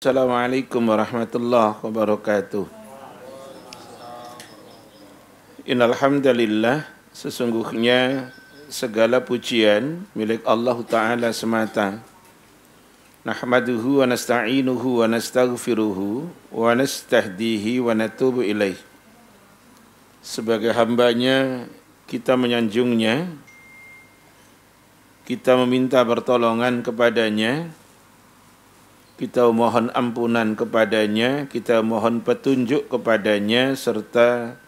Assalamualaikum warahmatullahi wabarakatuh. Innal hamdalillah, sesungguhnya segala pujian milik Allah Ta'ala semata. Nahmaduhu wa nasta'inuhu wa nastaghfiruhu wa nastahdihi wa natubu ilaih. Sebagai hambanya, kita menyanjungnya, kita meminta pertolongan kepadanya, kita mohon ampunan kepadanya, kita mohon petunjuk kepadanya, serta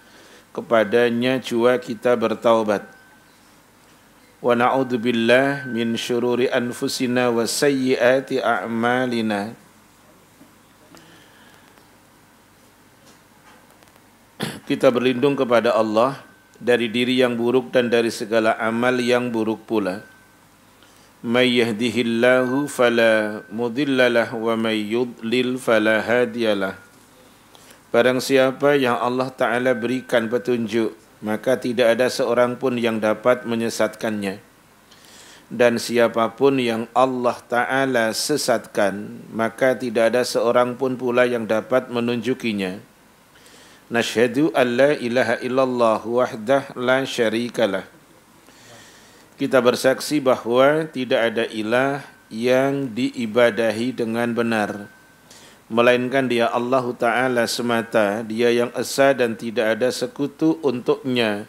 kepadanya jua kita bertaubat. Wa na'udzubillah min syururi anfusina wa sayyiati a'malina. Kita berlindung kepada Allah dari diri yang buruk dan dari segala amal yang buruk pula. May yahdihillahu fala mudhillalah wa may yudlil fala hadiyalah. Barang siapa yang Allah Ta'ala berikan petunjuk, maka tidak ada seorang pun yang dapat menyesatkannya. Dan siapapun yang Allah Ta'ala sesatkan, maka tidak ada seorang pun pula yang dapat menunjukinya. Nashhadu an la ilaha illallah wahdah la syarikalah. Kita bersaksi bahwa tidak ada ilah yang diibadahi dengan benar, melainkan Dia Allah Ta'ala semata, Dia yang esa dan tidak ada sekutu untuknya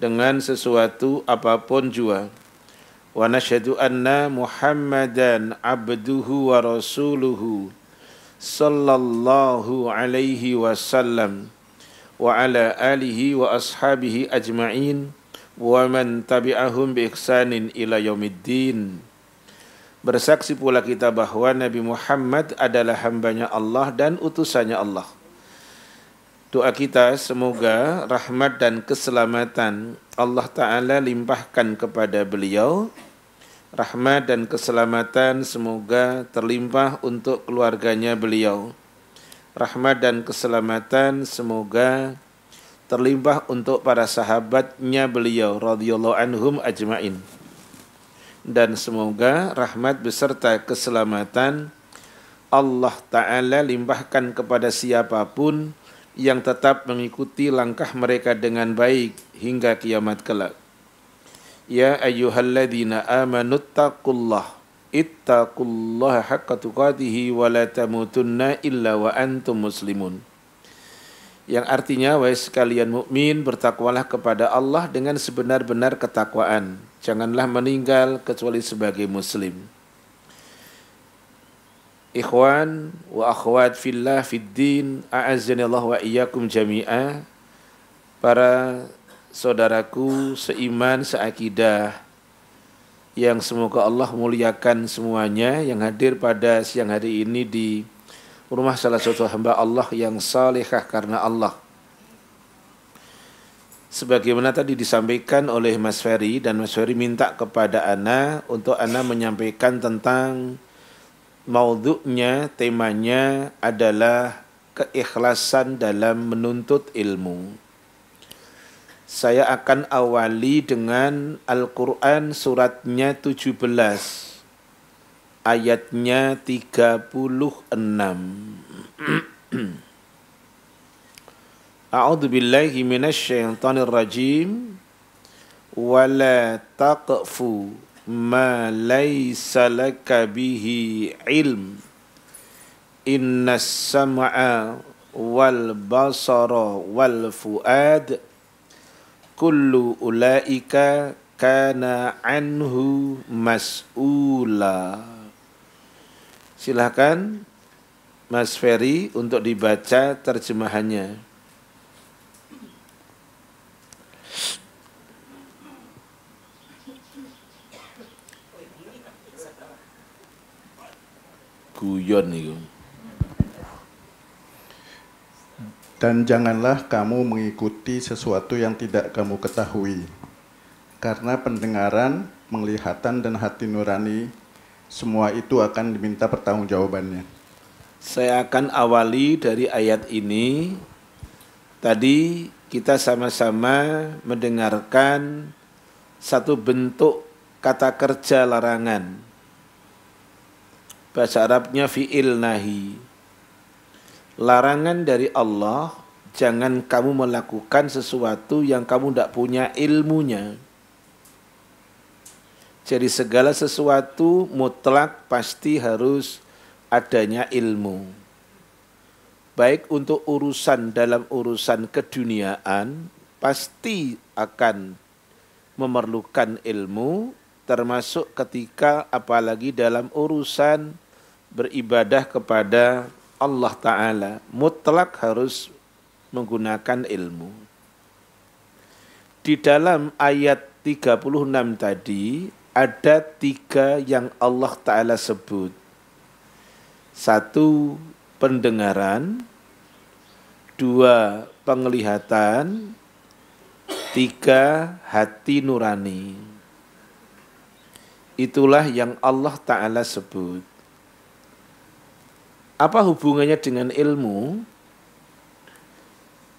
dengan sesuatu apapun jua. Wa nashhadu anna Muhammadan abduhu wa rasuluhu sallallahu alaihi wasallam wa ala alihi wa ashabihi ajma'in wa man tabi'ahum bi ihsanin ila yaumiddin. Bersaksi pula kita bahwa Nabi Muhammad adalah hambanya Allah dan utusannya Allah. Doa kita semoga rahmat dan keselamatan Allah Ta'ala limpahkan kepada beliau. Rahmat dan keselamatan semoga terlimpah untuk keluarganya beliau. Rahmat dan keselamatan semoga terlimpah untuk para sahabatnya beliau radhiyallahu anhum ajmain. Dan semoga rahmat beserta keselamatan Allah Ta'ala limpahkan kepada siapapun yang tetap mengikuti langkah mereka dengan baik hingga kiamat kelak. Ya ayyuhalladzina amanu ittaqullaha haqqa tuqatihi wa la tamutunna illa wa antum muslimun. Yang artinya, wahai sekalian mukmin, bertakwalah kepada Allah dengan sebenar-benar ketakwaan. Janganlah meninggal kecuali sebagai muslim. Ikhwan wa akhwat fillah fiddin, a'azzanillah wa iyyakum jami'a. Para saudaraku seiman, seakidah, yang semoga Allah muliakan semuanya, yang hadir pada siang hari ini di rumah salah satu hamba Allah yang salihah karena Allah. Sebagaimana tadi disampaikan oleh Mas Ferry, dan Mas Ferry minta kepada Ana untuk Ana menyampaikan tentang maudhu'nya, temanya adalah keikhlasan dalam menuntut ilmu. Saya akan awali dengan Al-Quran suratnya 17. Ayatnya 36. A'udzu billahi minasyaitonir rajim. Wala taqfu ma laysa laka bihi ilm. Innas sam'a wal basara wal fuad kullu ulaika kana anhu mas'ula. Silakan Mas Ferry untuk dibaca terjemahannya. Guyon itu. Dan janganlah kamu mengikuti sesuatu yang tidak kamu ketahui, karena pendengaran, penglihatan, dan hati nurani, semua itu akan diminta pertanggungjawabannya. Saya akan awali dari ayat ini. Tadi kita sama-sama mendengarkan satu bentuk kata kerja larangan. Bahasa Arabnya fi'il nahi. Larangan dari Allah, jangan kamu melakukan sesuatu yang kamu tidak punya ilmunya. Jadi segala sesuatu mutlak pasti harus adanya ilmu. Baik untuk urusan dalam urusan keduniaan, pasti akan memerlukan ilmu, termasuk ketika apalagi dalam urusan beribadah kepada Allah Ta'ala, mutlak harus menggunakan ilmu. Di dalam ayat 36 tadi, ada 3 yang Allah Ta'ala sebut. 1, pendengaran. 2, penglihatan. 3, hati nurani. Itulah yang Allah Ta'ala sebut. Apa hubungannya dengan ilmu?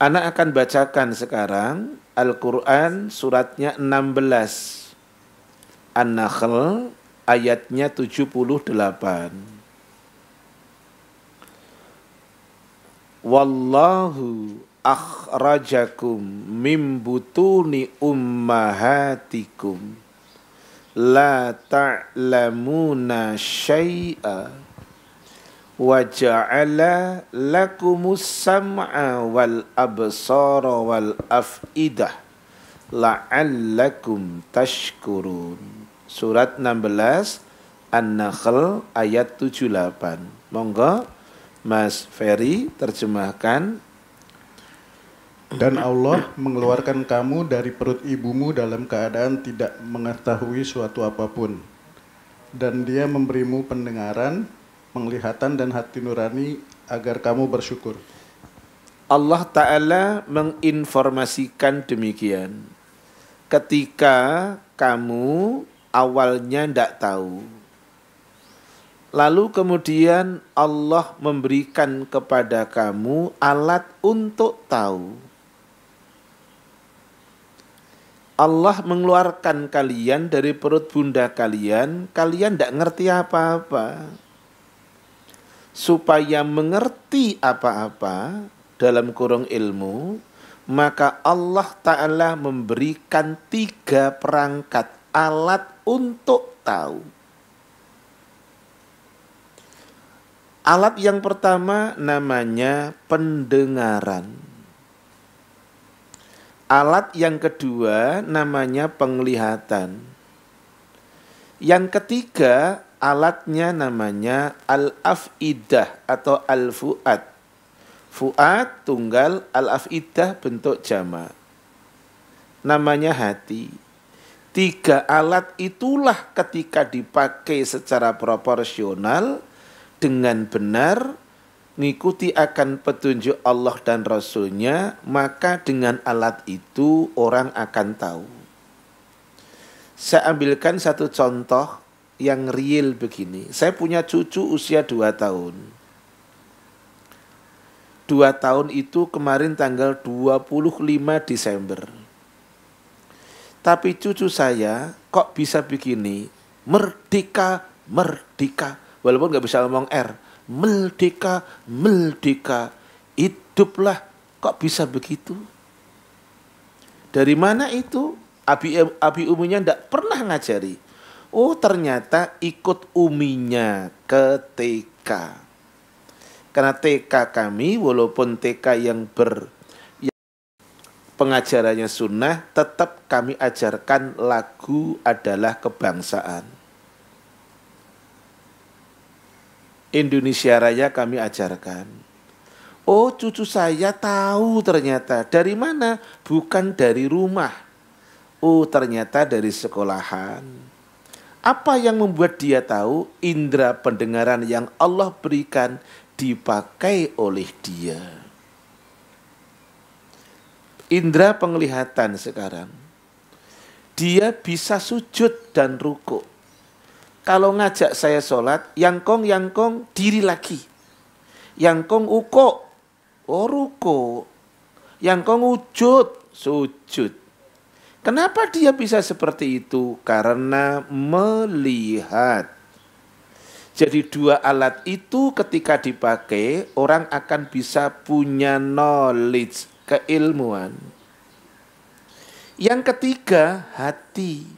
Anak akan bacakan sekarang Al-Quran suratnya 16. An-Nahl ayatnya 78. Wallahu akhrajakum min butuni ummahatikum la ta'lamuna syai'a wa ja'ala lakumus sam'a wal absara wal af'idah la'allakum tashkurun. Surat 16 An-Nahl ayat 78. Monggo Mas Ferry terjemahkan. Dan Allah mengeluarkan kamu dari perut ibumu dalam keadaan tidak mengetahui suatu apapun. Dan Dia memberimu pendengaran, penglihatan dan hati nurani agar kamu bersyukur. Allah Ta'ala menginformasikan demikian. Ketika kamu awalnya tidak tahu, lalu kemudian Allah memberikan kepada kamu alat untuk tahu. Allah mengeluarkan kalian dari perut bunda kalian tidak ngerti apa-apa. Supaya mengerti apa-apa dalam kurung ilmu, maka Allah Ta'ala memberikan 3 perangkat alat untuk tahu. Alat yang pertama namanya pendengaran. Alat yang kedua namanya penglihatan. Yang ketiga alatnya namanya al-af'idah atau al-fu'ad. Fu'ad tunggal, al-af'idah bentuk jamak. Namanya hati. 3 alat itulah ketika dipakai secara proporsional dengan benar, mengikuti akan petunjuk Allah dan Rasul-Nya, maka dengan alat itu orang akan tahu. Saya ambilkan satu contoh yang real begini. Saya punya cucu usia 2 tahun. 2 tahun itu kemarin tanggal 25 Desember. Tapi cucu saya kok bisa begini? Merdeka, merdeka. Walaupun gak bisa ngomong R. Merdeka, merdeka. Hiduplah. Kok bisa begitu? Dari mana itu? Abi umunya tidak pernah ngajari. Oh ternyata ikut uminya ke TK. Karena TK kami walaupun TK yang pengajarannya sunnah, tetap kami ajarkan lagu adalah kebangsaan. Indonesia Raya kami ajarkan. Oh cucu saya tahu ternyata. Dari mana? Bukan dari rumah. Oh ternyata dari sekolahan. Apa yang membuat dia tahu? Indera pendengaran yang Allah berikan dipakai oleh dia. Indera penglihatan sekarang. Dia bisa sujud dan ruku. Kalau ngajak saya sholat, yangkong, diri lagi. Yangkong uko, oh ruku. Yangkong sujud. Kenapa dia bisa seperti itu? Karena melihat. Jadi dua alat itu ketika dipakai, orang akan bisa punya knowledge, keilmuan. Yang ketiga, hati.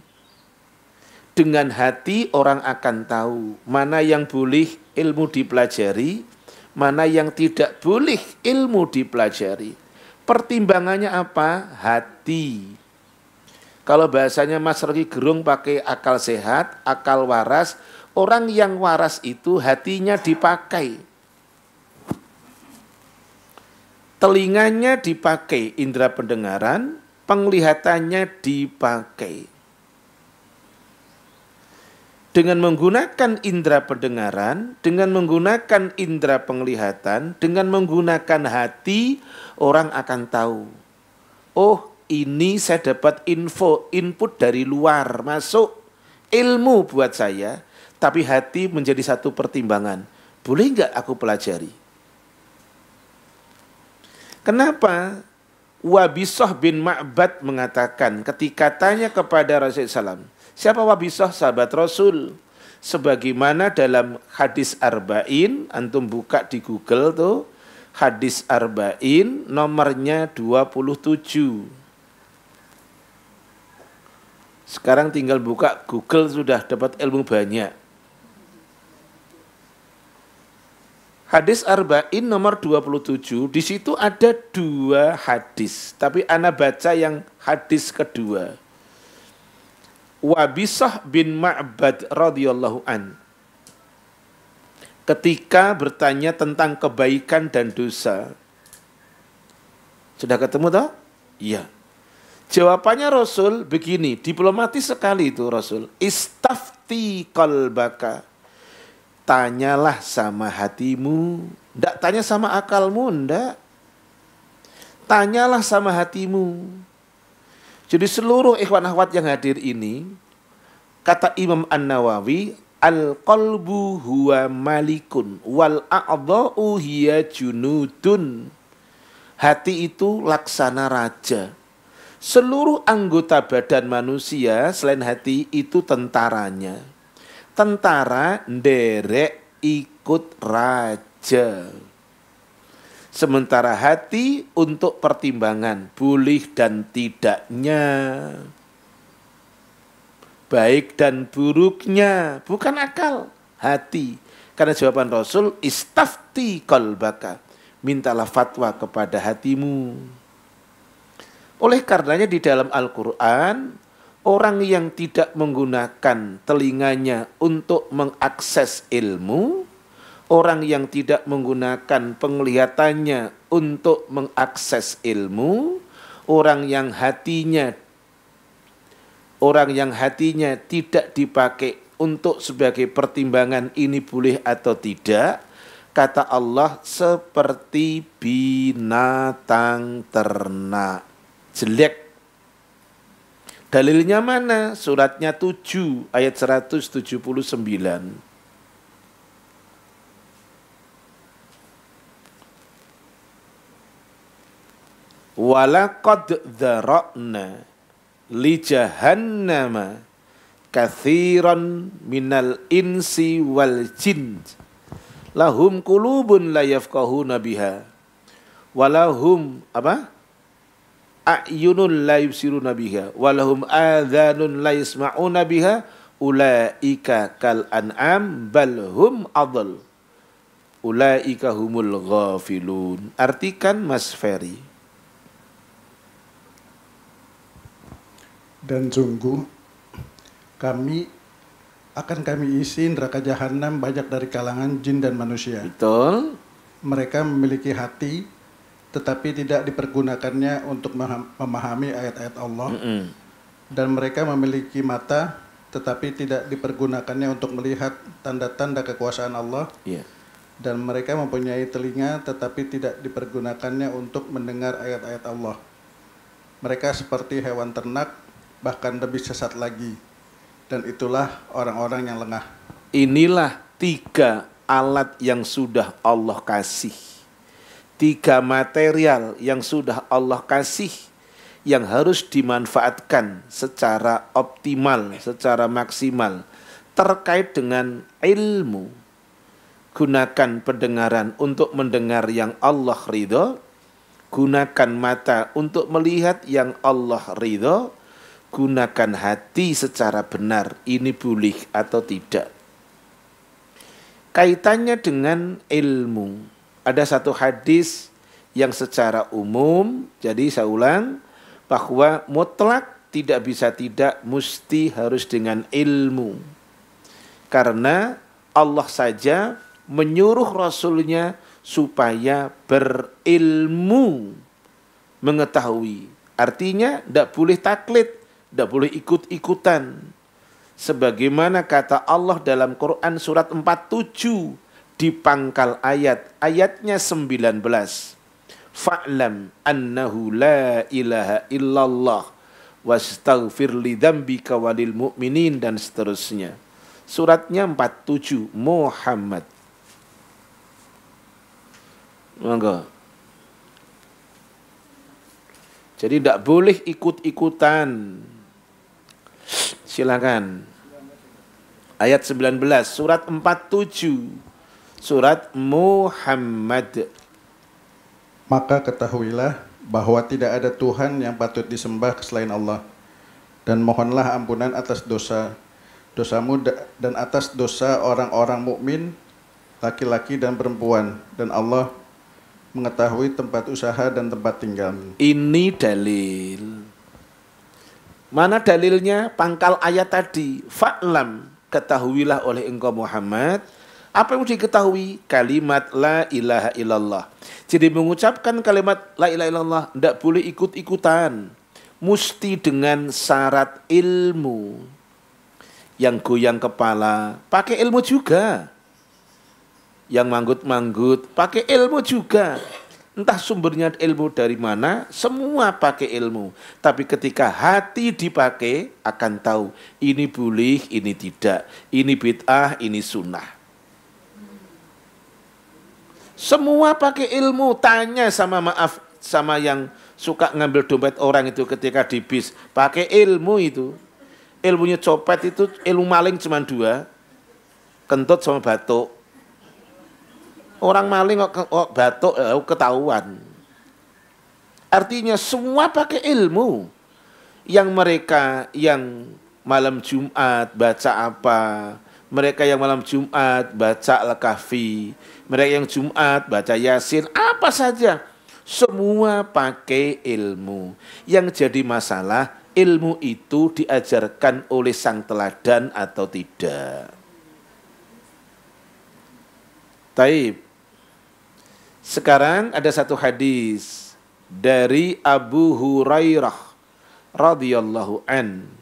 Dengan hati orang akan tahu mana yang boleh ilmu dipelajari, mana yang tidak boleh ilmu dipelajari. Pertimbangannya apa? Hati. Kalau bahasanya Mas Rocky Gerung pakai akal sehat, akal waras. Orang yang waras itu hatinya dipakai. Telinganya dipakai, indera pendengaran, penglihatannya dipakai. Dengan menggunakan indera pendengaran, dengan menggunakan indera penglihatan, dengan menggunakan hati, orang akan tahu. Oh, ini saya dapat input dari luar, masuk ilmu buat saya. Tapi hati menjadi satu pertimbangan. Boleh nggak aku pelajari? Kenapa? Wabisah bin Ma'bad mengatakan ketika tanya kepada Rasulullah SAW, siapa Wabisah? Sahabat Rasul. Sebagaimana dalam hadis Arba'in, antum buka di Google tuh, hadis Arba'in nomornya 27. Sekarang tinggal buka Google sudah dapat ilmu banyak. Hadis Arba'in nomor 27, di situ ada dua hadis, tapi ana baca yang hadis kedua. Wabisah bin Ma'bad radhiyallahu an, ketika bertanya tentang kebaikan dan dosa. Sudah ketemu toh? Iya. Jawabannya Rasul begini, diplomatis sekali itu Rasul. Istafti qalbaka. Tanyalah sama hatimu, ndak tanya sama akalmu, ndak. Tanyalah sama hatimu. Jadi seluruh ikhwan akhwat yang hadir ini, kata Imam An-Nawawi, al-qalbu huwa malikun wal a'dha'u hiya junudun. Hati itu laksana raja. Seluruh anggota badan manusia selain hati itu tentaranya. Tentara nderek ikut raja. Sementara hati untuk pertimbangan boleh dan tidaknya, baik dan buruknya, bukan akal, hati. Karena jawaban Rasul, istafti qalbaka, mintalah fatwa kepada hatimu. Oleh karenanya di dalam Al-Quran, orang yang tidak menggunakan telinganya untuk mengakses ilmu, orang yang tidak menggunakan penglihatannya untuk mengakses ilmu, orang yang hatinya tidak dipakai untuk sebagai pertimbangan ini boleh atau tidak, kata Allah seperti binatang ternak, jelek. Dalilnya mana? Suratnya 7 ayat 179. Walaqad dzara'na li jahannama katsiran minal insi wal jin lahum qulubun la yafqahuna biha walahum apa? A'yunun la yubsiruna biha walahum adhanun la yasma'una biha ulaika kal an'am bal hum adall ulaika humul ghafilun. Artikan Mas Ferry. Dan sungguh kami isi neraka jahanam banyak dari kalangan jin dan manusia. Betul. Mereka memiliki hati tetapi tidak dipergunakannya untuk memahami ayat-ayat Allah. Dan mereka memiliki mata tetapi tidak dipergunakannya untuk melihat tanda-tanda kekuasaan Allah. Dan mereka mempunyai telinga tetapi tidak dipergunakannya untuk mendengar ayat-ayat Allah. Mereka seperti hewan ternak, bahkan lebih sesat lagi. Dan itulah orang-orang yang lengah. Inilah 3 alat yang sudah Allah kasih. 3 material yang sudah Allah kasih, yang harus dimanfaatkan secara optimal, secara maksimal, terkait dengan ilmu. gunakan pendengaran untuk mendengar yang Allah ridho, gunakan mata untuk melihat yang Allah ridho, gunakan hati secara benar, ini boleh atau tidak. Kaitannya dengan ilmu. Ada satu hadis yang secara umum, jadi saya ulang, bahwa mutlak tidak bisa tidak, mesti harus dengan ilmu. Karena Allah saja menyuruh Rasulnya supaya berilmu, mengetahui. Artinya tidak boleh taklid, tidak boleh ikut-ikutan. Sebagaimana kata Allah dalam Quran surat 47 di pangkal ayatnya 19. Fa'lam annahu la ilaha illallah wastaghfir li dzambika walil mu'minin, dan seterusnya. Suratnya 47 Muhammad. Monggo. Jadi tidak boleh ikut-ikutan. Silakan. Ayat 19 surat 47 surat Muhammad. Maka ketahuilah bahwa tidak ada Tuhan yang patut disembah selain Allah, dan mohonlah ampunan atas dosamu dan atas dosa orang-orang mukmin, laki-laki dan perempuan, dan Allah mengetahui tempat usaha dan tempat tinggalmu. Ini dalil. Mana dalilnya? Pangkal ayat tadi. Fa'lam, ketahuilah oleh engkau Muhammad. Apa yang diketahui? Kalimat la ilaha illallah. Jadi mengucapkan kalimat la ilaha illallah tidak boleh ikut-ikutan. Mesti dengan syarat ilmu. Yang goyang kepala, pakai ilmu juga. Yang manggut-manggut, pakai ilmu juga. Entah sumbernya ilmu dari mana, semua pakai ilmu. Tapi ketika hati dipakai, akan tahu ini boleh, ini tidak. Ini bid'ah, ini sunnah. Semua pakai ilmu. Tanya sama yang suka ngambil dompet orang itu ketika di bis. Pakai ilmu itu. Ilmunya copet itu, ilmu maling cuma 2. Kentut sama batuk. Orang maling kok batuk ketahuan. Artinya semua pakai ilmu. Yang mereka yang malam Jumat baca apa? Mereka yang malam Jumat baca Al-Kahfi, mereka yang Jumat baca Yasin, apa saja. Semua pakai ilmu. Yang jadi masalah, ilmu itu diajarkan oleh sang teladan atau tidak. Taib. Sekarang ada satu hadis dari Abu Hurairah radhiyallahu an.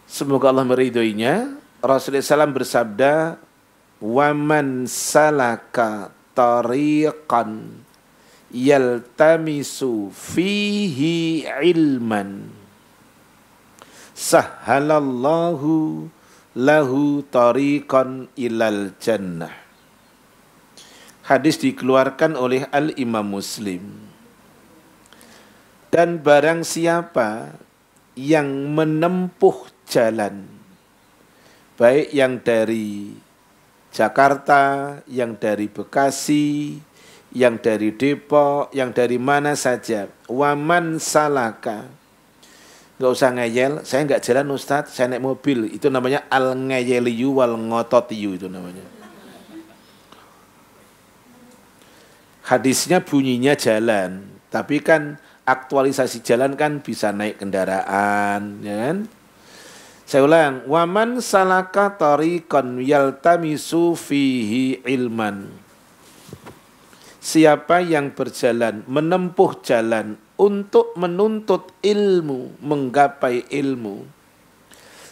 Semoga Allah meridhoinya. Rasulullah SAW bersabda, "Waman salaka tariqan yaltamisu fihi ilman, sahhalallahu lahu tariqan ilal jannah." Hadis dikeluarkan oleh Al-Imam Muslim. Dan barang siapa yang menempuh jalan, baik yang dari Jakarta, yang dari Bekasi, yang dari Depok, yang dari mana saja, waman salaka, nggak usah ngeyel, saya nggak jalan Ustadz, saya naik mobil, itu namanya al-ngeyeliyu wal ngototiyu, itu namanya. Hadisnya bunyinya jalan, tapi kan aktualisasi jalan kan bisa naik kendaraan, ya kan? Saya ulang, waman salaka tariqan yaltamisu fihi ilman. Siapa yang berjalan, menempuh jalan untuk menuntut ilmu, menggapai ilmu,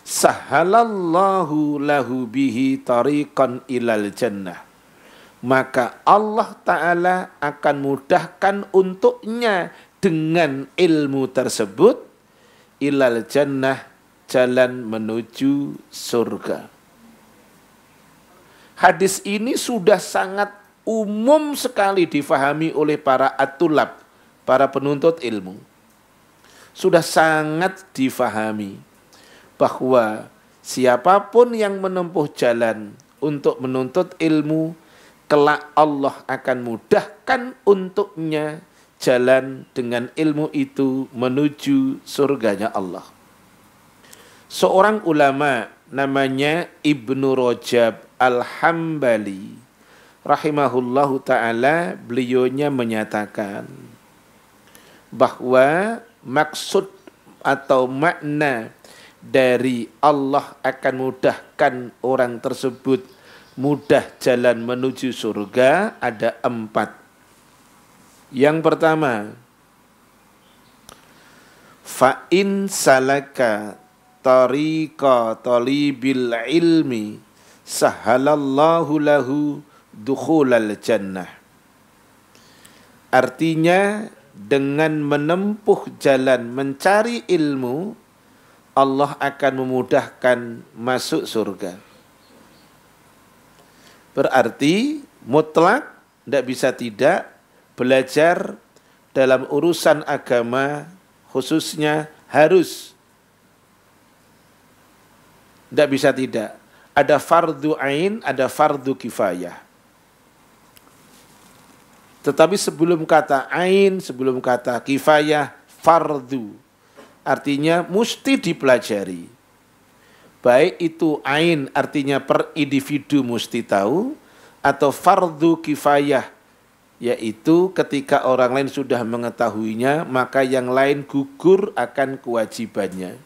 sahhalallahu lahu bihi tariqan ilal jannah. Maka Allah Ta'ala akan mudahkan untuknya dengan ilmu tersebut ilal jannah, jalan menuju surga. Hadis ini sudah sangat umum sekali difahami oleh para atulab, para penuntut ilmu. Sudah sangat difahami bahwa siapapun yang menempuh jalan untuk menuntut ilmu, kelak Allah akan mudahkan untuknya jalan dengan ilmu itu menuju surganya Allah. Seorang ulama namanya Ibnu Rajab Al-Hambali rahimahullahu ta'ala, beliaunya menyatakan bahwa maksud atau makna dari Allah akan mudahkan orang tersebut mudah jalan menuju surga ada 4. Yang pertama, fa'in salaka tariqa talibil ilmi sahalallahu lahu dukhulal jannah. Artinya dengan menempuh jalan mencari ilmu, Allah akan memudahkan masuk surga. Berarti mutlak, tidak bisa tidak, belajar dalam urusan agama khususnya harus. Tidak bisa tidak. Ada fardu ain, ada fardu kifayah. Tetapi sebelum kata ain, sebelum kata kifayah, fardu. Artinya mesti dipelajari. Baik itu ain artinya per individu mesti tahu, atau fardu kifayah, yaitu ketika orang lain sudah mengetahuinya, maka yang lain gugur akan kewajibannya.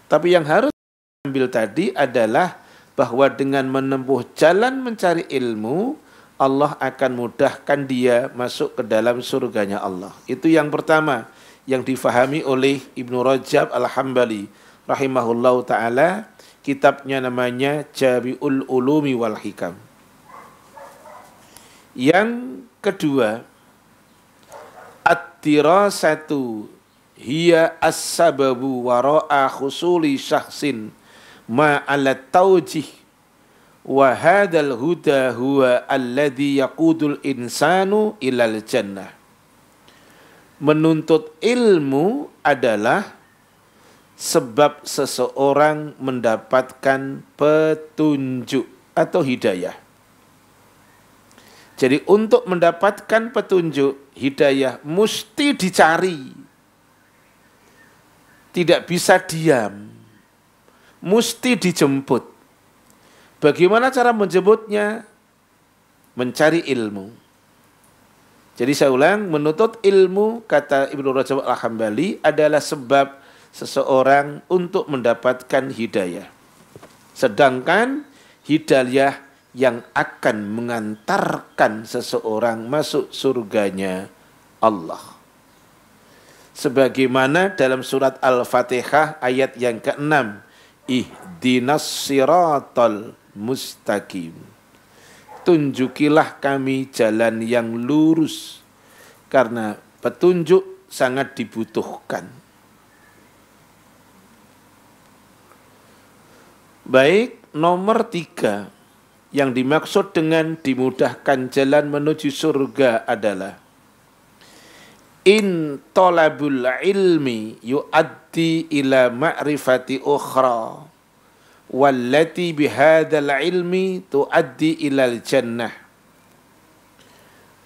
Tapi yang harus diambil tadi adalah bahwa dengan menempuh jalan mencari ilmu, Allah akan mudahkan dia masuk ke dalam surganya Allah. Itu yang pertama yang difahami oleh Ibnu Rajab Al-Hambali rahimahullahu ta'ala. Kitabnya namanya Jami'ul Ulumi wal Hikam. Yang kedua, at-tirasatu hiya as-sababu wara'a khusuli syakhsin ma'ala tawjih wa hadzal huda huwa alladhi yaqudul insanu ilal jannah. Menuntut ilmu adalah sebab seseorang mendapatkan petunjuk atau hidayah. Jadi untuk mendapatkan petunjuk, hidayah mesti dicari. Tidak bisa diam. Mesti dijemput. Bagaimana cara menjemputnya? Mencari ilmu. Jadi saya ulang, menuntut ilmu, kata Ibnu Rajab Al-Hambali, adalah sebab seseorang untuk mendapatkan hidayah. Sedangkan hidayah yang akan mengantarkan seseorang masuk surganya Allah. Sebagaimana dalam surat Al-Fatihah ayat yang ke-6, ihdinas siratal mustaqim. Tunjukilah kami jalan yang lurus, karena petunjuk sangat dibutuhkan. Baik, nomor 3 yang dimaksud dengan dimudahkan jalan menuju surga adalah in talabul ilmi yuaddi ila ma'rifati ukhra wallati bihadzal ilmi tuaddi ilal jannah.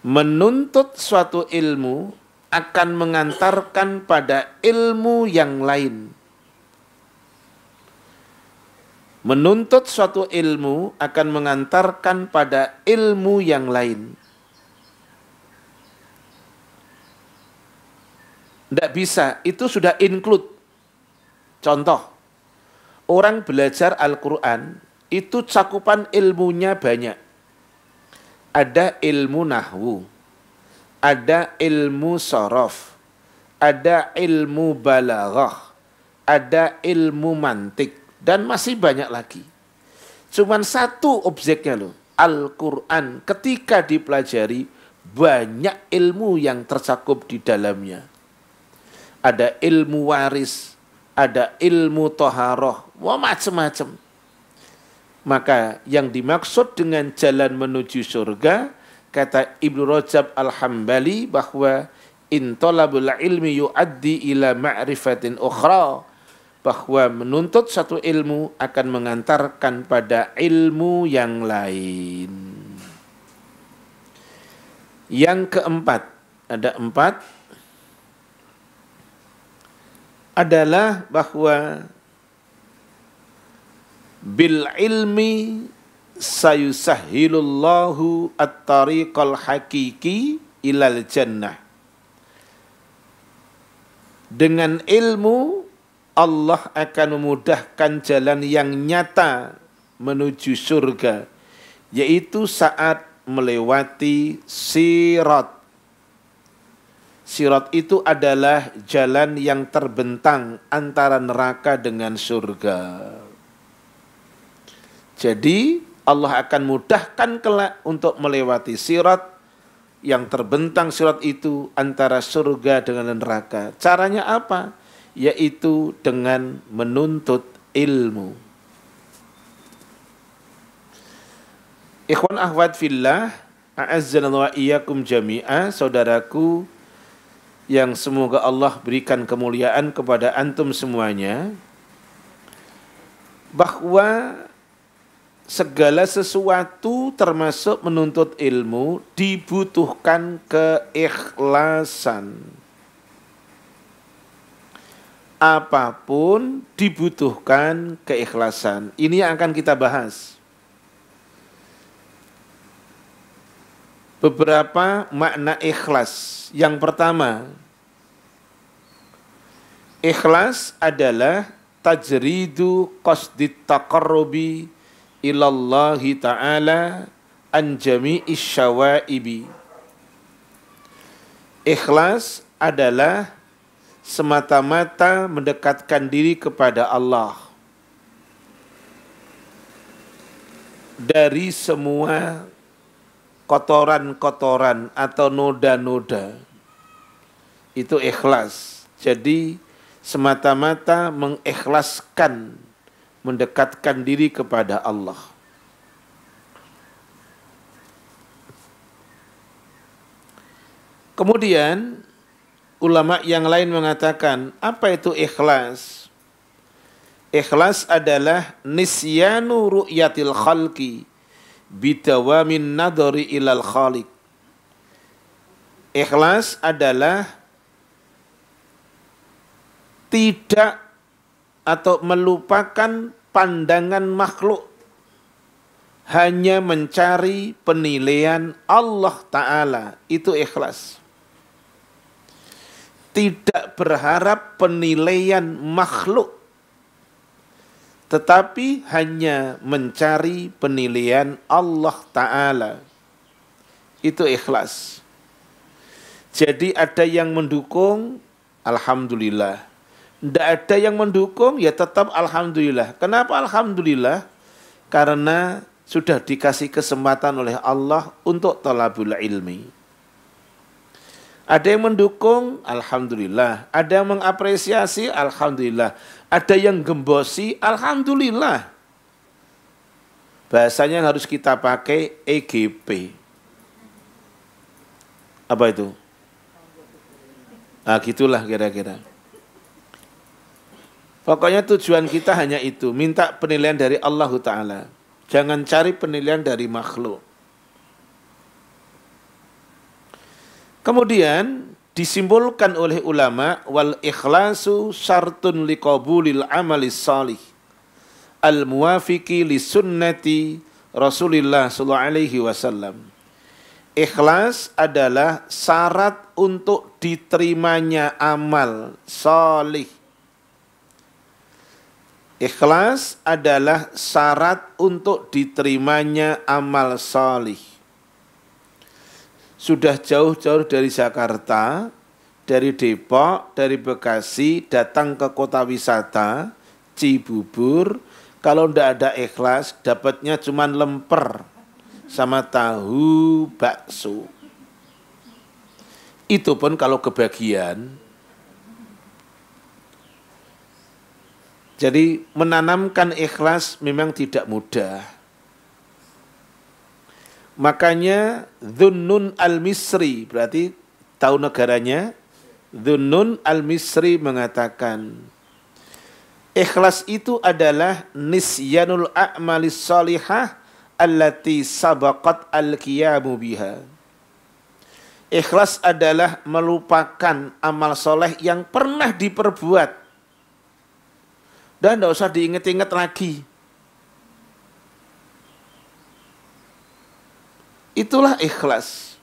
Menuntut suatu ilmu akan mengantarkan pada ilmu yang lain. Menuntut suatu ilmu akan mengantarkan pada ilmu yang lain. Tidak bisa, itu sudah include. Contoh, orang belajar Al-Quran, itu cakupan ilmunya banyak. Ada ilmu nahwu, ada ilmu sorof, ada ilmu balaghah, ada ilmu mantik, dan masih banyak lagi. Cuman satu objeknya loh, Al-Quran. Ketika dipelajari, banyak ilmu yang tercakup di dalamnya. Ada ilmu waris, ada ilmu toharoh, macam-macam. Maka yang dimaksud dengan jalan menuju surga, kata Ibnu Rajab Al-Hambali, bahwa in talabul ilmi yuaddi ila ma'rifatin ukhra. bahwa menuntut satu ilmu akan mengantarkan pada ilmu yang lain. Yang keempat, ada 4, adalah bahwa bil ilmi sayusahhilullahu at-tariqal hakiki ilal jannah. Dengan ilmu Allah akan memudahkan jalan yang nyata menuju surga, yaitu saat melewati sirat. Sirat itu adalah jalan yang terbentang antara neraka dengan surga. Jadi Allah akan mudahkan kelak untuk melewati sirat yang terbentang sirat itu antara surga dengan neraka. Caranya apa? Yaitu dengan menuntut ilmu. Ikhwan akhwat fillah, a'azzana wa iyyakum jami'a, saudaraku yang semoga Allah berikan kemuliaan kepada antum semuanya, bahwa segala sesuatu termasuk menuntut ilmu dibutuhkan keikhlasan. Apapun dibutuhkan keikhlasan. Ini yang akan kita bahas. Beberapa makna ikhlas. Yang pertama, ikhlas adalah tajridu qasdit taqarrubi ilallahi ta'ala an jami'is syawaibi. Ikhlas adalah semata-mata mendekatkan diri kepada Allah dari semua kotoran-kotoran atau noda-noda. Itu ikhlas. Jadi semata-mata mengikhlaskan, mendekatkan diri kepada Allah. Kemudian ulama yang lain mengatakan, apa itu ikhlas? Ikhlas adalah nisyanu ru'yatil khalqi bidawamin nadhari ilal khaliq. Ikhlas adalah tidak atau melupakan pandangan makhluk, hanya mencari penilaian Allah Ta'ala. Itu ikhlas. Tidak berharap penilaian makhluk, tetapi hanya mencari penilaian Allah Ta'ala. Itu ikhlas. Jadi ada yang mendukung, alhamdulillah. Tidak ada yang mendukung, ya tetap alhamdulillah. Kenapa alhamdulillah? Karena sudah dikasih kesempatan oleh Allah untuk talabul ilmi. Ada yang mendukung, alhamdulillah. Ada yang mengapresiasi, alhamdulillah. Ada yang gembosi, alhamdulillah. Bahasanya harus kita pakai EGP. Apa itu? Nah, gitulah kira-kira. Pokoknya tujuan kita hanya itu, minta penilaian dari Allah Ta'ala. Jangan cari penilaian dari makhluk. Kemudian disimpulkan oleh ulama, wal ikhlasu syartun liqabulil amalis salih al muwafiqi li sunnati Rasulillah sallallahu alaihi wasallam. Ikhlas adalah syarat untuk diterimanya amal salih. Ikhlas adalah syarat untuk diterimanya amal salih. Sudah jauh-jauh dari Jakarta, dari Depok, dari Bekasi, datang ke kota wisata, Cibubur, kalau tidak ada ikhlas, dapatnya cuma lemper sama tahu bakso. Itu pun kalau kebagian. Jadi menanamkan ikhlas memang tidak mudah. Makanya Dhunnun al-Misri, berarti tahu negaranya, Dhunnun al-Misri mengatakan, Ikhlas itu adalah nisyanul a'malis salihah allati sabaqat al-qiyamu biha. Ikhlas adalah melupakan amal soleh yang pernah diperbuat dan tidak usah diingat-ingat lagi. Itulah ikhlas.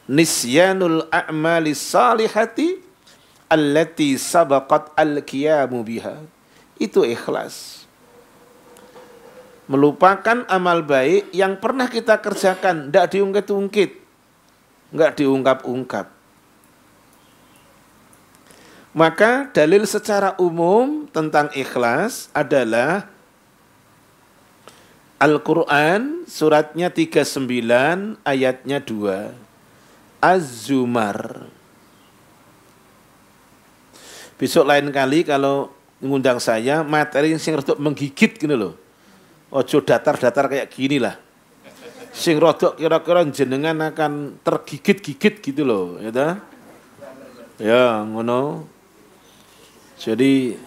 Nisyanul a'malis salihati allati sabaqat al-qiyamu biha. Itu ikhlas. Melupakan amal baik yang pernah kita kerjakan, tidak diungkit-ungkit, enggak diungkap-ungkap. Maka dalil secara umum tentang ikhlas adalah Al-Quran suratnya 39 ayatnya 2. Az-Zumar. Besok lain kali kalau ngundang saya materi sing rodok menggigit gini loh. Ojo datar-datar kayak gini lah. Sing rodok kira-kira jenengan akan tergigit-gigit gitu loh, ya dah? Ya, ngono. Jadi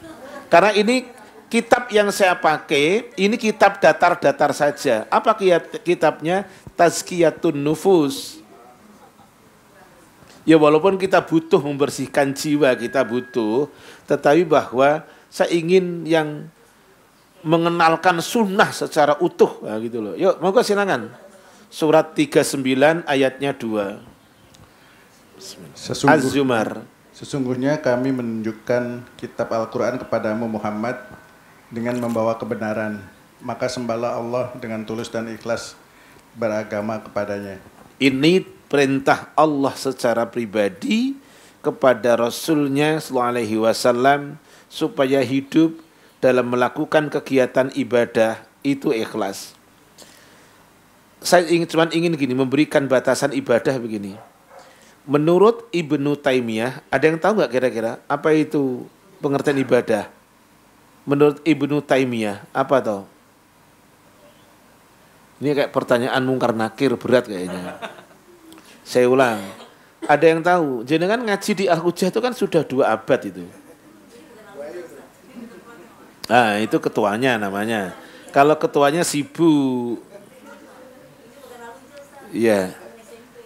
karena ini kitab yang saya pakai, ini kitab datar-datar saja. Apa kitabnya? Tazkiyatun Nufus. Ya walaupun kita butuh membersihkan jiwa, kita butuh, tetapi bahwa saya ingin yang mengenalkan sunnah secara utuh, nah, gitu loh. Yuk, monggo silakan. Surat 39 ayatnya 2. Az-Zumar. Sesungguhnya kami menunjukkan kitab Al-Quran kepadamu Muhammad dengan membawa kebenaran. Maka sembahlah Allah dengan tulus dan ikhlas beragama kepadanya. Ini perintah Allah secara pribadi kepada Rasulnya SAW supaya hidup dalam melakukan kegiatan ibadah itu ikhlas. Saya cuma ingin gini, memberikan batasan ibadah begini. Menurut Ibnu Taimiyah, ada yang tahu nggak kira-kira apa itu pengertian ibadah? Menurut Ibnu Taimiyah, apa toh? Ini kayak pertanyaan mungkar nakir berat kayaknya. Saya ulang. Ada yang tahu? Jenengan ngaji di Al-Hujjah itu kan sudah 2 abad itu. Nah, itu ketuanya namanya. Kalau ketuanya sibuk. Iya.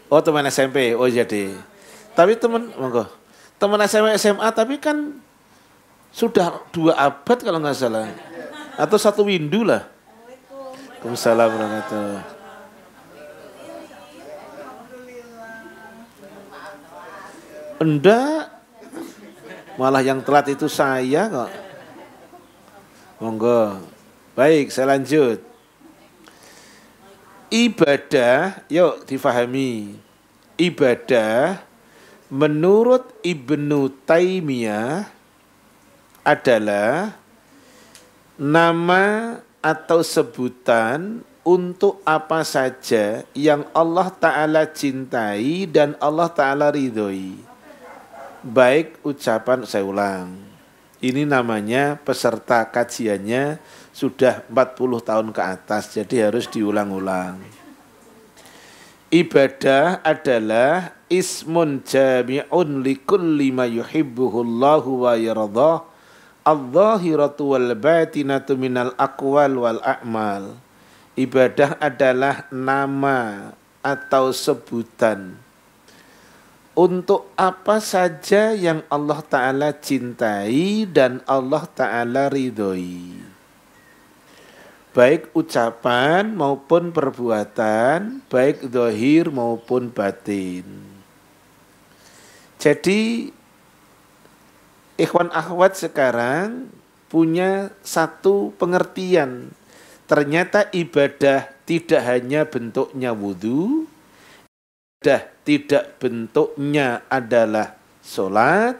Oh, teman SMP. Oh, jadi. Tapi teman SMP SMA tapi kan sudah 2 abad kalau nggak salah. Atau 1 windu lah. Waalaikumsalam warahmatullahi. Enggak. Malah yang telat itu saya kok. Monggo. Baik, saya lanjut. Ibadah, yuk difahami. Ibadah menurut Ibnu Taimiyah adalah nama atau sebutan untuk apa saja yang Allah Ta'ala cintai dan Allah Ta'ala ridhoi. Baik ucapan, saya ulang. Ini namanya peserta kajiannya sudah 40 tahun ke atas, jadi harus diulang-ulang. Ibadah adalah ismun jami'un likulli ma yuhibbuhullahu wa yaradah, al-zahiratu wal batinatu minal aqwal wal a'mal. Ibadah adalah nama atau sebutan untuk apa saja yang Allah Ta'ala cintai dan Allah Ta'ala ridhoi. Baik ucapan maupun perbuatan, baik zahir maupun batin. Jadi ikhwan akhwat sekarang punya satu pengertian. Ternyata ibadah tidak hanya bentuknya wudu, ibadah tidak bentuknya adalah sholat,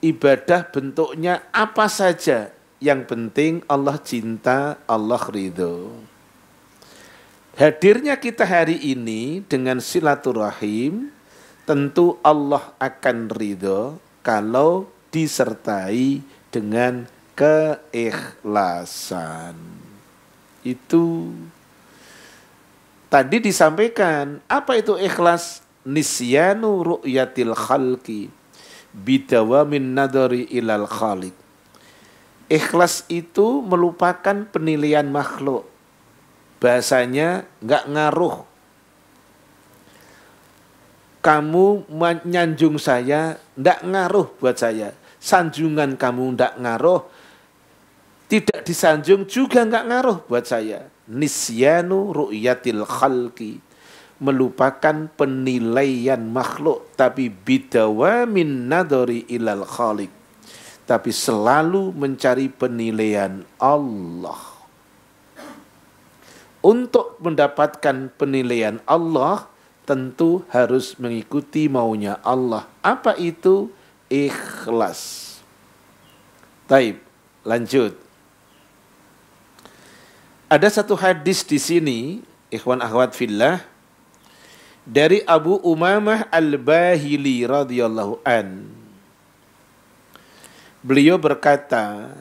ibadah bentuknya apa saja. Yang penting Allah cinta, Allah ridho. Hadirnya kita hari ini dengan silaturahim, tentu Allah akan ridho kalau disertai dengan keikhlasan. Itu tadi disampaikan. Apa itu ikhlas? Nisyanu ru'yatil khalqi bidawamin nadari ilal khaliq. Ikhlas itu melupakan penilaian makhluk. Bahasanya nggak ngaruh. Kamu menyanjung saya, nggak ngaruh buat saya. Sanjungan kamu nggak ngaruh. Tidak disanjung juga nggak ngaruh buat saya. Nisyanu ru'yatil khalqi. Melupakan penilaian makhluk. Tapi bidawamin nadori ilal khaliq. Tapi selalu mencari penilaian Allah. Untuk mendapatkan penilaian Allah, tentu harus mengikuti maunya Allah. Apa itu? Ikhlas. Taib, lanjut. Ada satu hadis di sini, ikhwan akhwat fillah, dari Abu Umamah Al-Bahili radhiyallahu an. Beliau berkata,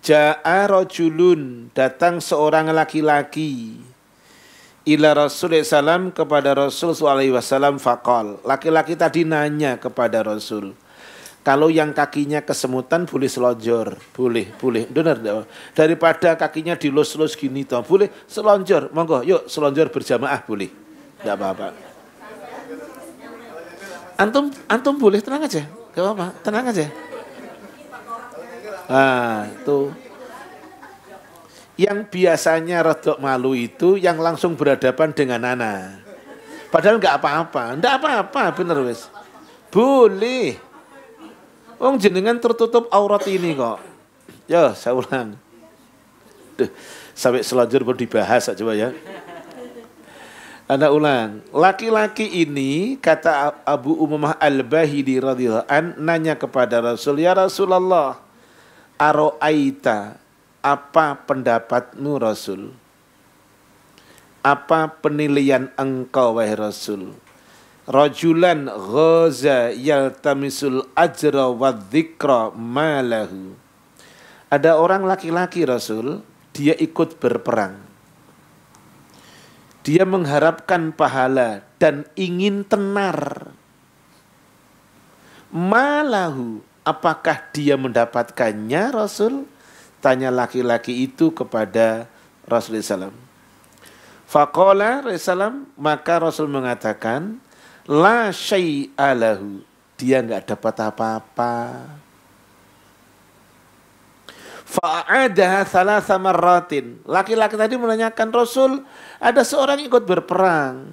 Ja'a rajulun, datang seorang laki-laki ila Rasulullah SAW, kepada Rasul SAW, faqal. Laki-laki tadi nanya kepada Rasul, kalau yang kakinya kesemutan boleh selonjor? Boleh. Benar enggak? Daripada kakinya dilus-lus gini toh, boleh selonjor. Monggo, yuk selonjor berjamaah boleh. Enggak apa-apa. Antum boleh, tenang aja. Enggak apa-apa, tenang aja. Nah, tuh. Yang biasanya rodok malu itu yang langsung berhadapan dengan anak. Padahal enggak apa-apa, bener wes. Boleh. Wong jenengan tertutup aurat ini kok. Ya, saya ulang. Duh, sampai selonjor baru dibahas coba ya. Anda ulang. Laki-laki ini, kata Abu Umamah Al-Bahili radhiyallahu an, nanya kepada Rasul, ya Rasulullah, aro'aita, apa pendapatmu Rasul? Apa penilaian engkau wahai Rasul? Rajulan ghaza yaltamisul ajra wa dzikra malahu. Ada orang laki-laki Rasul, dia ikut berperang. Dia mengharapkan pahala dan ingin tenar. Malahu, apakah dia mendapatkannya Rasul? Tanya laki-laki itu kepada Rasulullah SAW. Faqala Rasulullah, maka Rasul mengatakan, la syai'alahu, dia enggak dapat apa-apa. Fa'adaha thalatha marratin. Laki-laki tadi menanyakan Rasul, ada seorang ikut berperang.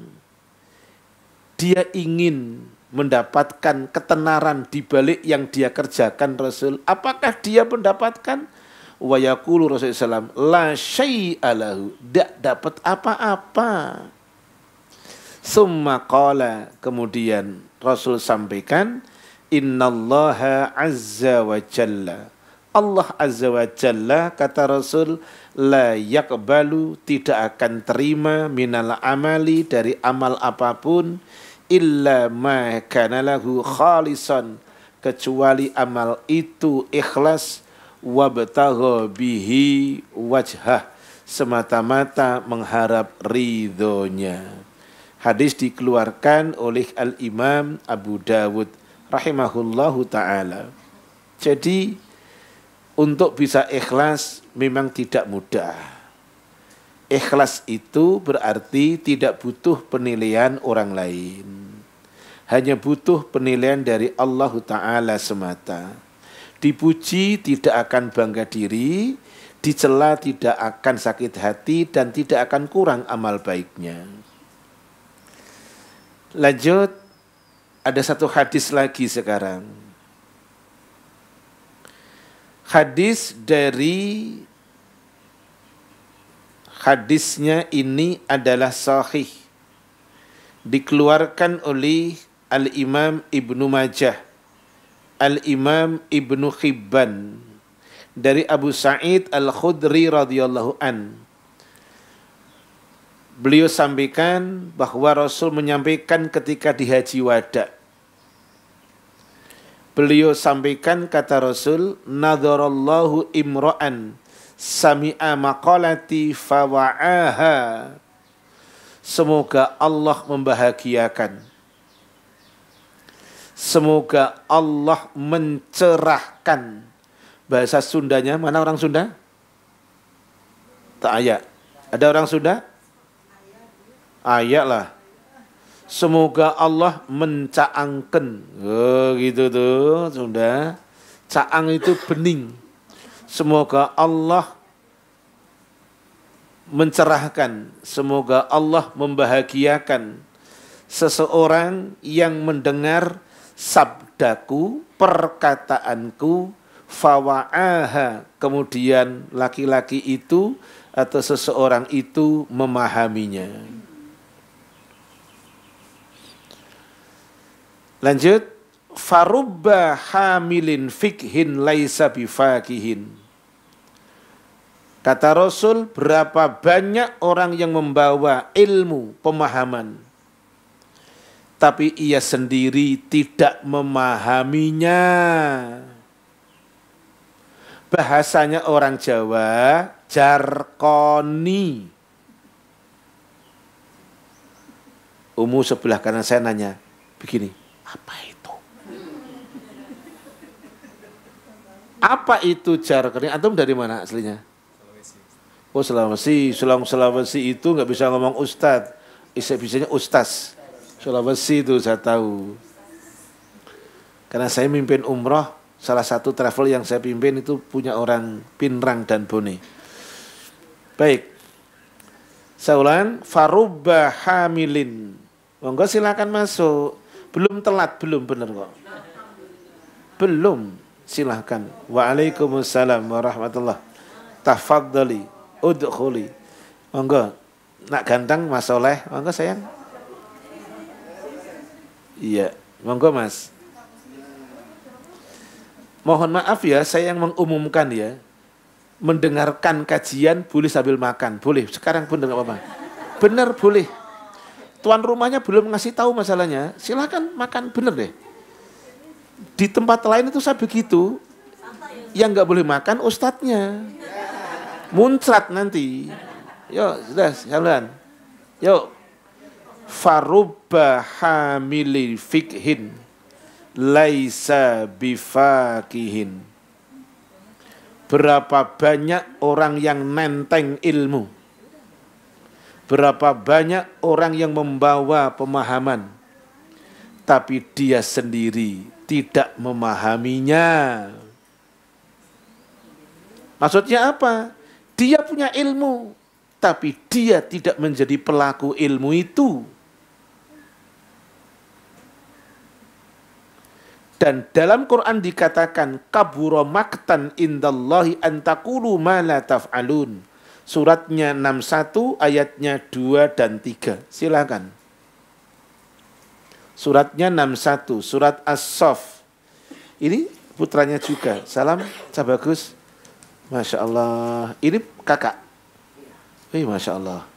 Dia ingin mendapatkan ketenaran di balik yang dia kerjakan Rasul. Apakah dia mendapatkan? Wa yaqulu Rasulullah SAW, la syai'alahu, tidak dapat apa-apa. Summa qala, kemudian Rasul sampaikan, innallaha azza wa jalla, Allah azza wa jalla, kata Rasul, la yaqbalu, tidak akan terima, minal amali, dari amal apapun, illa ma kana lahu khalisan, kecuali amal itu ikhlas, wabtagha bihi wajhah, semata-mata mengharap ridhonya. Hadis dikeluarkan oleh Al-Imam Abu Dawud rahimahullahu ta'ala. Jadi untuk bisa ikhlas memang tidak mudah. Ikhlas itu berarti tidak butuh penilaian orang lain. Hanya butuh penilaian dari Allah Ta'ala semata. Dipuji tidak akan bangga diri, dicela tidak akan sakit hati, dan tidak akan kurang amal baiknya. Lanjut, ada satu hadis lagi sekarang. Hadisnya ini adalah sahih. Dikeluarkan oleh Al-Imam Ibnu Majah, Al-Imam Ibnu Hibban, dari Abu Sa'id Al-Khudri radhiyallahu an. Beliau sampaikan bahwa Rasul menyampaikan ketika di Haji Wada. Beliau sampaikan, kata Rasul, nadharallahu imra'an sami'a maqalati fawa'aha. Semoga Allah membahagiakan. Semoga Allah mencerahkan, Bahasa Sundanya, mana orang Sunda? Tak ayak. Ada orang Sunda? Ayak lah. Semoga Allah mencaangkan. Oh, gitu tuh, Sunda. Caang itu bening. Semoga Allah mencerahkan. Semoga Allah membahagiakan seseorang yang mendengar sabdaku, perkataanku, fawa'aha. Kemudian laki-laki itu atau seseorang itu memahaminya. Lanjut, farubba hamilin fikhin laisa bifakihin. Kata Rasul, berapa banyak orang yang membawa ilmu, pemahaman, tapi ia sendiri tidak memahaminya. Bahasanya orang Jawa, jarkoni. Umu sebelah kanan saya nanya, begini, apa itu? Apa itu jarkoni? Antum dari mana aslinya? Oh, Sulawesi. Sulawesi itu nggak bisa ngomong ustad, bisanya ustaz. Sulawesi itu saya tahu. Karena saya mimpin umroh, salah satu travel yang saya pimpin itu punya orang Pinrang dan Bone. Baik. Saya ulang, farubba hamilin. Monggo silakan masuk. Belum telat, belum benar kok. Belum, silakan. Waalaikumsalam warahmatullah. Tafadhali. Udkhuli. Monggo. Nak ganteng Mas Soleh, monggo sayang. Iya, monggo Mas. Mohon maaf ya, saya yang mengumumkan ya. Mendengarkan kajian boleh sambil makan, boleh. Sekarang pun enggak apa-apa. Benar boleh. Tuan rumahnya belum ngasih tahu masalahnya, silakan makan, bener deh. Di tempat lain itu saya begitu. Yang enggak boleh makan ustadznya. Muncrat nanti. Yuk, sudah jalan. Yuk. Farubba hamili fikhin laisa bifakihin. Berapa banyak orang yang nenteng ilmu. Berapa banyak orang yang membawa pemahaman. Tapi dia sendiri tidak memahaminya. Maksudnya apa? Dia punya ilmu, tapi dia tidak menjadi pelaku ilmu itu. Dan dalam Quran dikatakan kabura maktan indallahi an taqulu ma la taf'alun. Suratnya 61 ayatnya 2 dan 3. Silakan. Suratnya 61, surat As-Saff. Ini putranya juga. Salam, Cah Bagus. Masya Allah. Ini kakak. Masya Allah.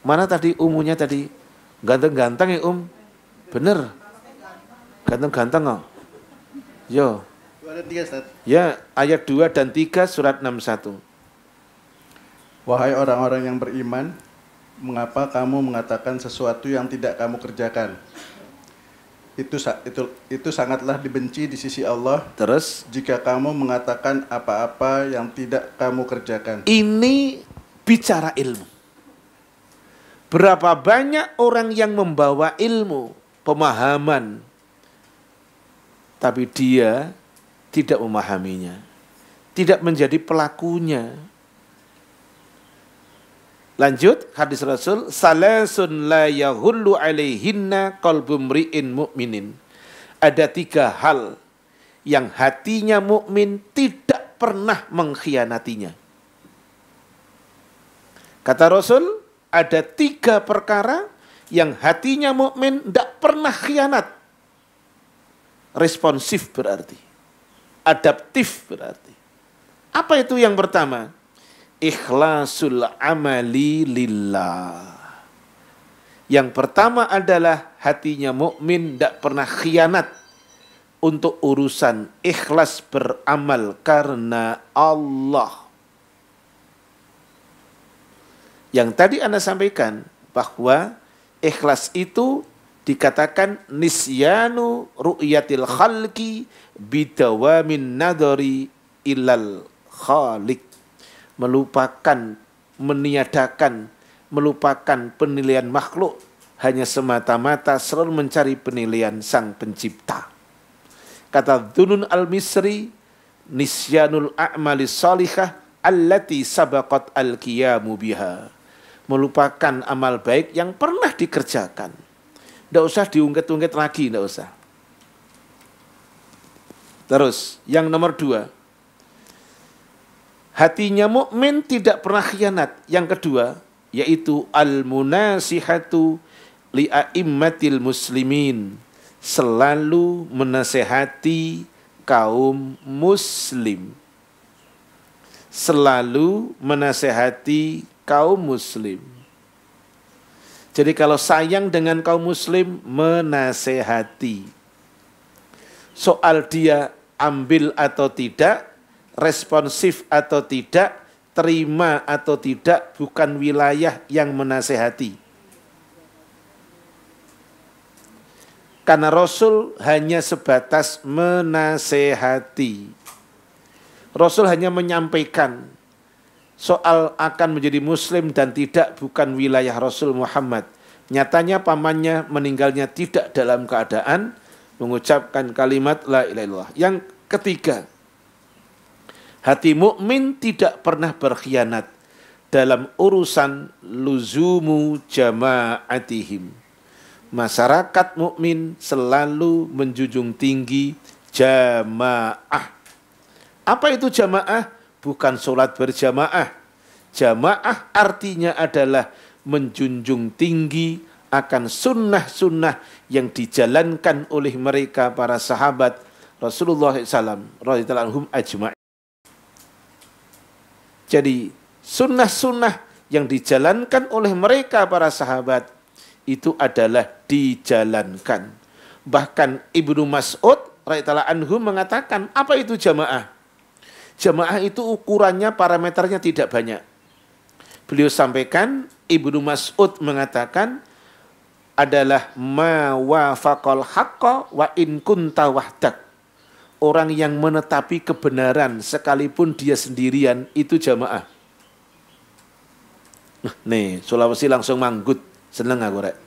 Mana tadi umunya tadi? Ganteng-ganteng ya Bener. Ganteng-ganteng kok. Yo. Ya, ayat 2 dan 3 surat 61. Wahai orang-orang yang beriman, mengapa kamu mengatakan sesuatu yang tidak kamu kerjakan? Itu sangatlah dibenci di sisi Allah. Terus, jika kamu mengatakan apa-apa yang tidak kamu kerjakan. Ini bicara ilmu. Berapa banyak orang yang membawa ilmu, pemahaman, tapi dia tidak memahaminya, tidak menjadi pelakunya. Lanjut, hadis Rasul, salasun la yahullu alaihinna qalbu mri'in mu'minin. Ada 3 hal yang hatinya mukmin tidak pernah mengkhianatinya. Kata Rasul, ada 3 perkara yang hatinya mukmin tidak pernah khianat. Responsif berarti. Adaptif berarti. Apa itu yang pertama? Ikhlasul amali lillah. Yang pertama adalah hatinya mukmin tidak pernah khianat untuk urusan ikhlas beramal karena Allah. Yang tadi Anda sampaikan bahwa ikhlas itu dikatakan nisyanu ru'yatil khalqi bidawamin nadari ilal khaliq, melupakan, meniadakan, melupakan penilaian makhluk, hanya semata-mata selalu mencari penilaian sang pencipta. Kata Dzunun al-Misri, nisyanul a'mali salihah allati sabaqat al-qiyamu biha, melupakan amal baik yang pernah dikerjakan. Tidak usah diungkit-ungkit lagi, tidak usah. Terus, yang nomor 2, hatinya mukmin tidak pernah khianat. Yang kedua, yaitu al-munasihatu li'a'immatil muslimin, selalu menasehati kaum muslim. Selalu menasehati kaum muslim. Jadi kalau sayang dengan kaum muslim, menasehati. Soal dia ambil atau tidak, responsif atau tidak, terima atau tidak, bukan wilayah yang menasehati. Karena Rasul hanya sebatas menasehati. Rasul hanya menyampaikan soal akan menjadi muslim dan tidak, bukan wilayah Rasul Muhammad. Nyatanya pamannya meninggalnya tidak dalam keadaan mengucapkan kalimat la ilaha illallah. Yang ketiga, hati mukmin tidak pernah berkhianat dalam urusan luzumu jama'atihim. Masyarakat mukmin selalu menjunjung tinggi jamaah. Apa itu jamaah? Bukan sholat berjamaah. Jamaah artinya adalah menjunjung tinggi akan sunnah-sunnah yang dijalankan oleh mereka para sahabat Rasulullah SAW radhiyallahu anhum ajma'in. Jadi sunnah-sunnah yang dijalankan oleh mereka para sahabat itu adalah dijalankan. Bahkan Ibnu Mas'ud radhiyallahu anhu mengatakan, apa itu jamaah? Jamaah itu ukurannya, parameternya tidak banyak. Beliau sampaikan, Ibnu Mas'ud mengatakan, adalah ma wafaqal haqqa wa in kunta wahdak. Orang yang menetapi kebenaran sekalipun dia sendirian, itu jamaah. Nih, Sulawesi langsung manggut. Senang aku, Rek.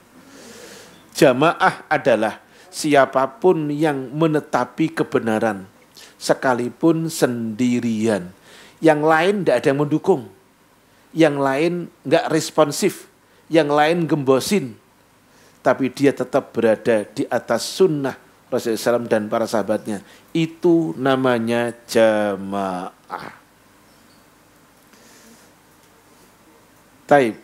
Jamaah adalah siapapun yang menetapi kebenaran sekalipun sendirian. Yang lain tidak ada yang mendukung. Yang lain nggak responsif. Yang lain gembosin. Tapi dia tetap berada di atas sunnah Rasulullah SAW dan para sahabatnya. Itu namanya jamaah. Taib.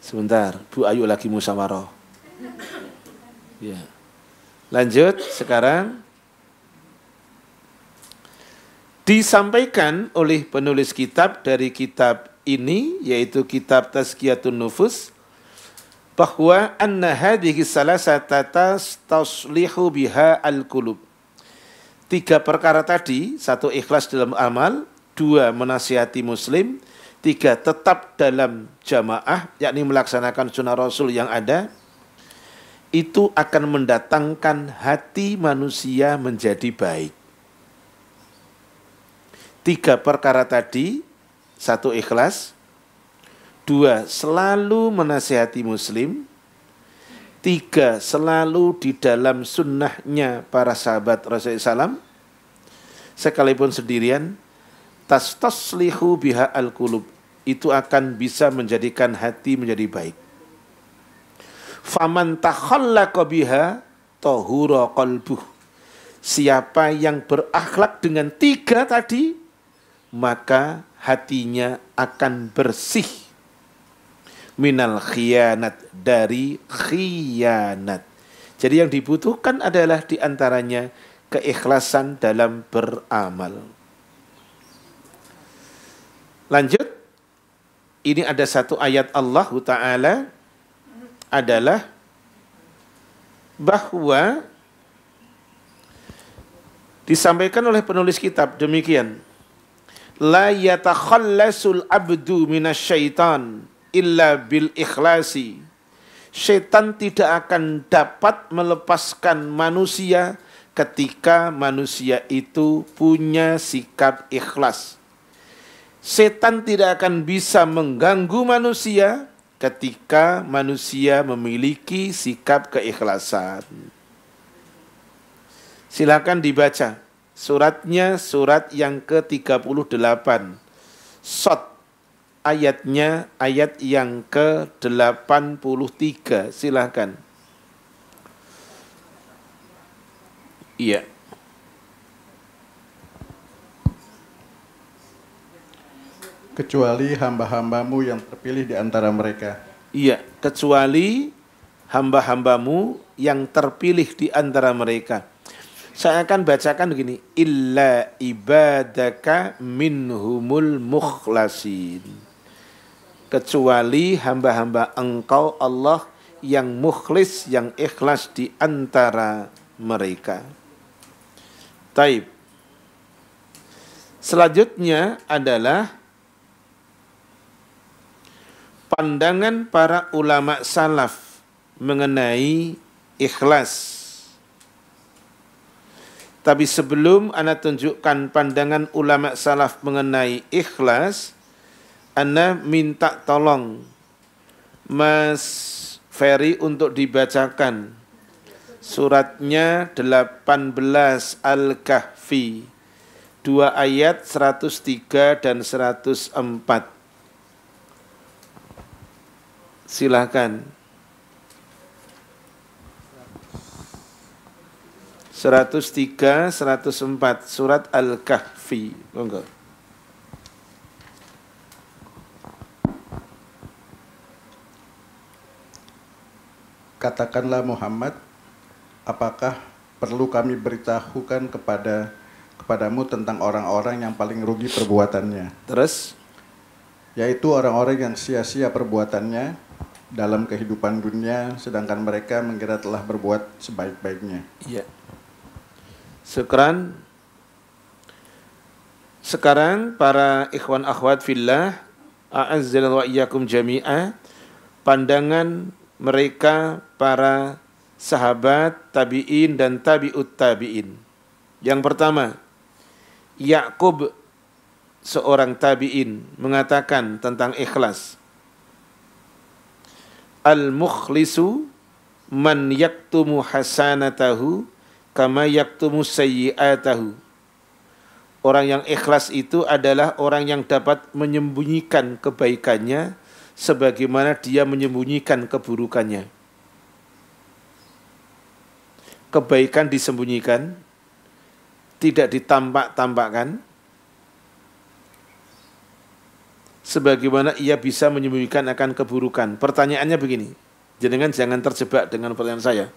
Sebentar, Bu Ayu lagi musyawarah. Ya. Lanjut, sekarang disampaikan oleh penulis kitab dari kitab ini, yaitu kitab Tazkiyatun Nufus, bahwa anna hadhihi salasata taslihu biha al-qulub. 3 perkara tadi, 1 ikhlas dalam amal, 2 menasihati muslim, 3 tetap dalam jamaah, yakni melaksanakan sunnah Rasul yang ada, itu akan mendatangkan hati manusia menjadi baik. 3 perkara tadi, 1 ikhlas, 2 selalu menasihati muslim, 3 selalu di dalam sunnahnya para sahabat Rasulullah SAW, sekalipun sendirian, taslihu biha al-qulub, itu akan bisa menjadikan hati menjadi baik. Faman takhallaqa biha tahura qalbuh. Siapa yang berakhlak dengan 3 tadi, maka hatinya akan bersih minal khianat, dari khianat. Jadi yang dibutuhkan adalah diantaranya keikhlasan dalam beramal. Lanjut, ini ada 1 ayat Allah Ta'ala adalah bahwa disampaikan oleh penulis kitab demikian, la yatakhallasul abdu minasyaitan illa bil ikhlasi. Syaitan tidak akan dapat melepaskan manusia ketika manusia itu punya sikap ikhlas. Setan tidak akan bisa mengganggu manusia ketika manusia memiliki sikap keikhlasan. Silakan dibaca suratnya, surat yang ke-38. Shot ayatnya, ayat yang ke-83. Silakan. Iya. Kecuali hamba-hambamu yang terpilih di antara mereka. Iya, kecuali hamba-hambamu yang terpilih di antara mereka. Saya akan bacakan begini. Illa ibadaka minhumul mukhlasin. Kecuali hamba-hamba engkau Allah yang mukhlis, yang ikhlas di antara mereka. Taib. Selanjutnya adalah pandangan para ulama salaf mengenai ikhlas. Tapi sebelum ana tunjukkan pandangan ulama salaf mengenai ikhlas, ana minta tolong Mas Ferry untuk dibacakan suratnya 18 Al-Kahfi, 2 ayat 103 dan 104. Silakan. 103, 104, surat Al-Kahfi. Monggo. Katakanlah Muhammad, apakah perlu kami beritahukan kepadamu tentang orang-orang yang paling rugi perbuatannya? Terus? Yaitu orang-orang yang sia-sia perbuatannya dalam kehidupan dunia, sedangkan mereka mengira telah berbuat sebaik-baiknya. Iya. Sekarang para ikhwan akhwat fillah, a'azzallahu wa iyyakum jami'a, pandangan mereka para sahabat, tabi'in dan tabi'ut tabi'in. Yang pertama, Ya'qub, seorang tabi'in, mengatakan tentang ikhlas. Al-mukhlisu man yaktumu hasanatahu kama yaktumu sayyi'atahu. Orang yang ikhlas itu adalah orang yang dapat menyembunyikan kebaikannya sebagaimana dia menyembunyikan keburukannya. Kebaikan disembunyikan, tidak ditampak-tampakkan, sebagaimana ia bisa menyembunyikan akan keburukan. Pertanyaannya begini, jenengan jangan terjebak dengan pertanyaan saya.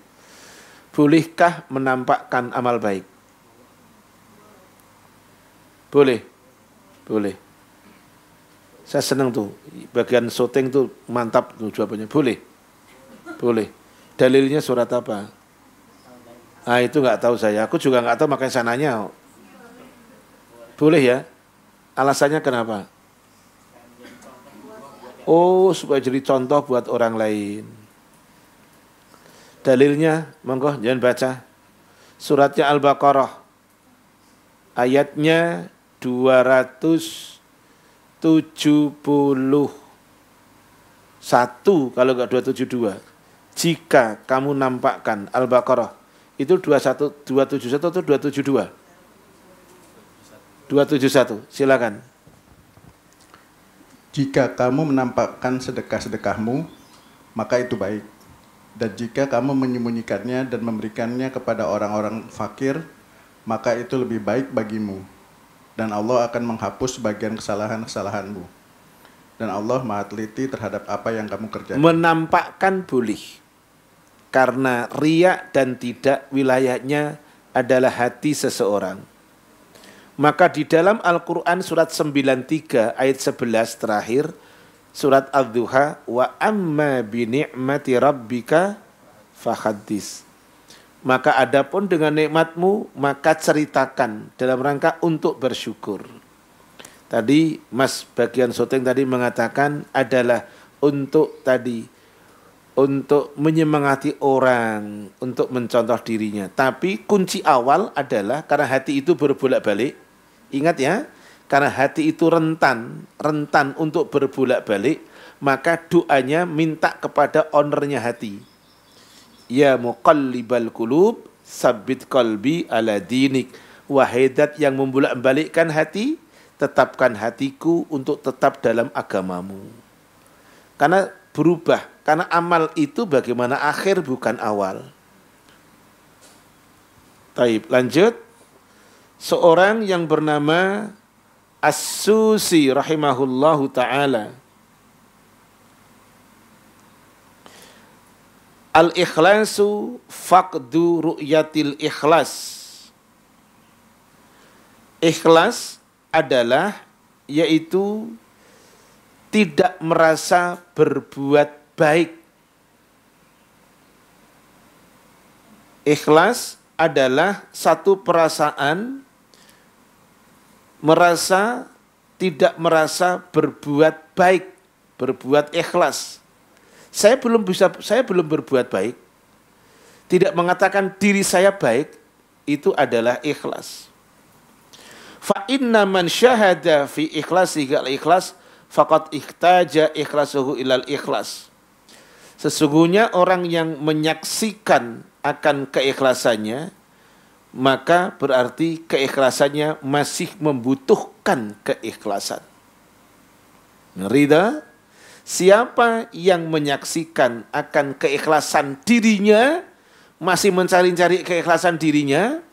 Bolehkah menampakkan amal baik? Boleh. Boleh. Saya senang tuh, bagian syuting tuh mantap tuh jawabannya. Boleh. Boleh. Dalilnya surat apa? Ah itu nggak tahu saya. Aku juga nggak tahu, makanya saya nanya. Boleh ya? Alasannya kenapa? Oh, supaya jadi contoh buat orang lain. Dalilnya, monggo jangan baca. Suratnya Al-Baqarah. Ayatnya 271 kalau enggak 272. Jika kamu nampakkan Al-Baqarah. Itu 271 atau 272? 271, silakan. Jika kamu menampakkan sedekah-sedekahmu, maka itu baik. Dan jika kamu menyembunyikannya dan memberikannya kepada orang-orang fakir, maka itu lebih baik bagimu. Dan Allah akan menghapus sebagian kesalahan-kesalahanmu. Dan Allah Maha teliti terhadap apa yang kamu kerjakan. Menampakkan boleh. Karena riya dan tidak wilayahnya adalah hati seseorang. Maka di dalam Al-Quran surat 93 ayat 11 terakhir, surat Ad-Duha, wa amma bi ni'mati rabbika fahaddis. Maka adapun dengan nikmatmu, maka ceritakan dalam rangka untuk bersyukur. Tadi Mas bagian syuting tadi mengatakan adalah untuk tadi untuk menyemangati orang, untuk mencontoh dirinya. Tapi kunci awal adalah karena hati itu berbolak-balik. Ingat ya, karena hati itu rentan untuk berbolak-balik, maka doanya minta kepada ownernya hati. Ya muqallibal qulub, sabbit qalbi ala dinik. Wahai zat yang membolak-balikkan hati, tetapkan hatiku untuk tetap dalam agamamu. Karena berubah, karena amal itu bagaimana akhir bukan awal. Taib, lanjut. Seorang yang bernama As-Susi rahimahullahu ta'ala, al-ikhlasu faqdu ru'yatil ikhlas. Ikhlas adalah yaitu tidak merasa berbuat baik. Ikhlas adalah satu perasaan tidak merasa berbuat baik, berbuat ikhlas. Saya belum berbuat baik. Tidak mengatakan diri saya baik, itu adalah ikhlas. Fa inna man syahada fi ikhlasihi al-ikhlas faqad ihtaja ikhlasuhu ilal ikhlas. Sesungguhnya orang yang menyaksikan akan keikhlasannya, maka berarti keikhlasannya masih membutuhkan keikhlasan. Ngerida? Siapa yang menyaksikan akan keikhlasan dirinya, masih mencari-cari keikhlasan dirinya,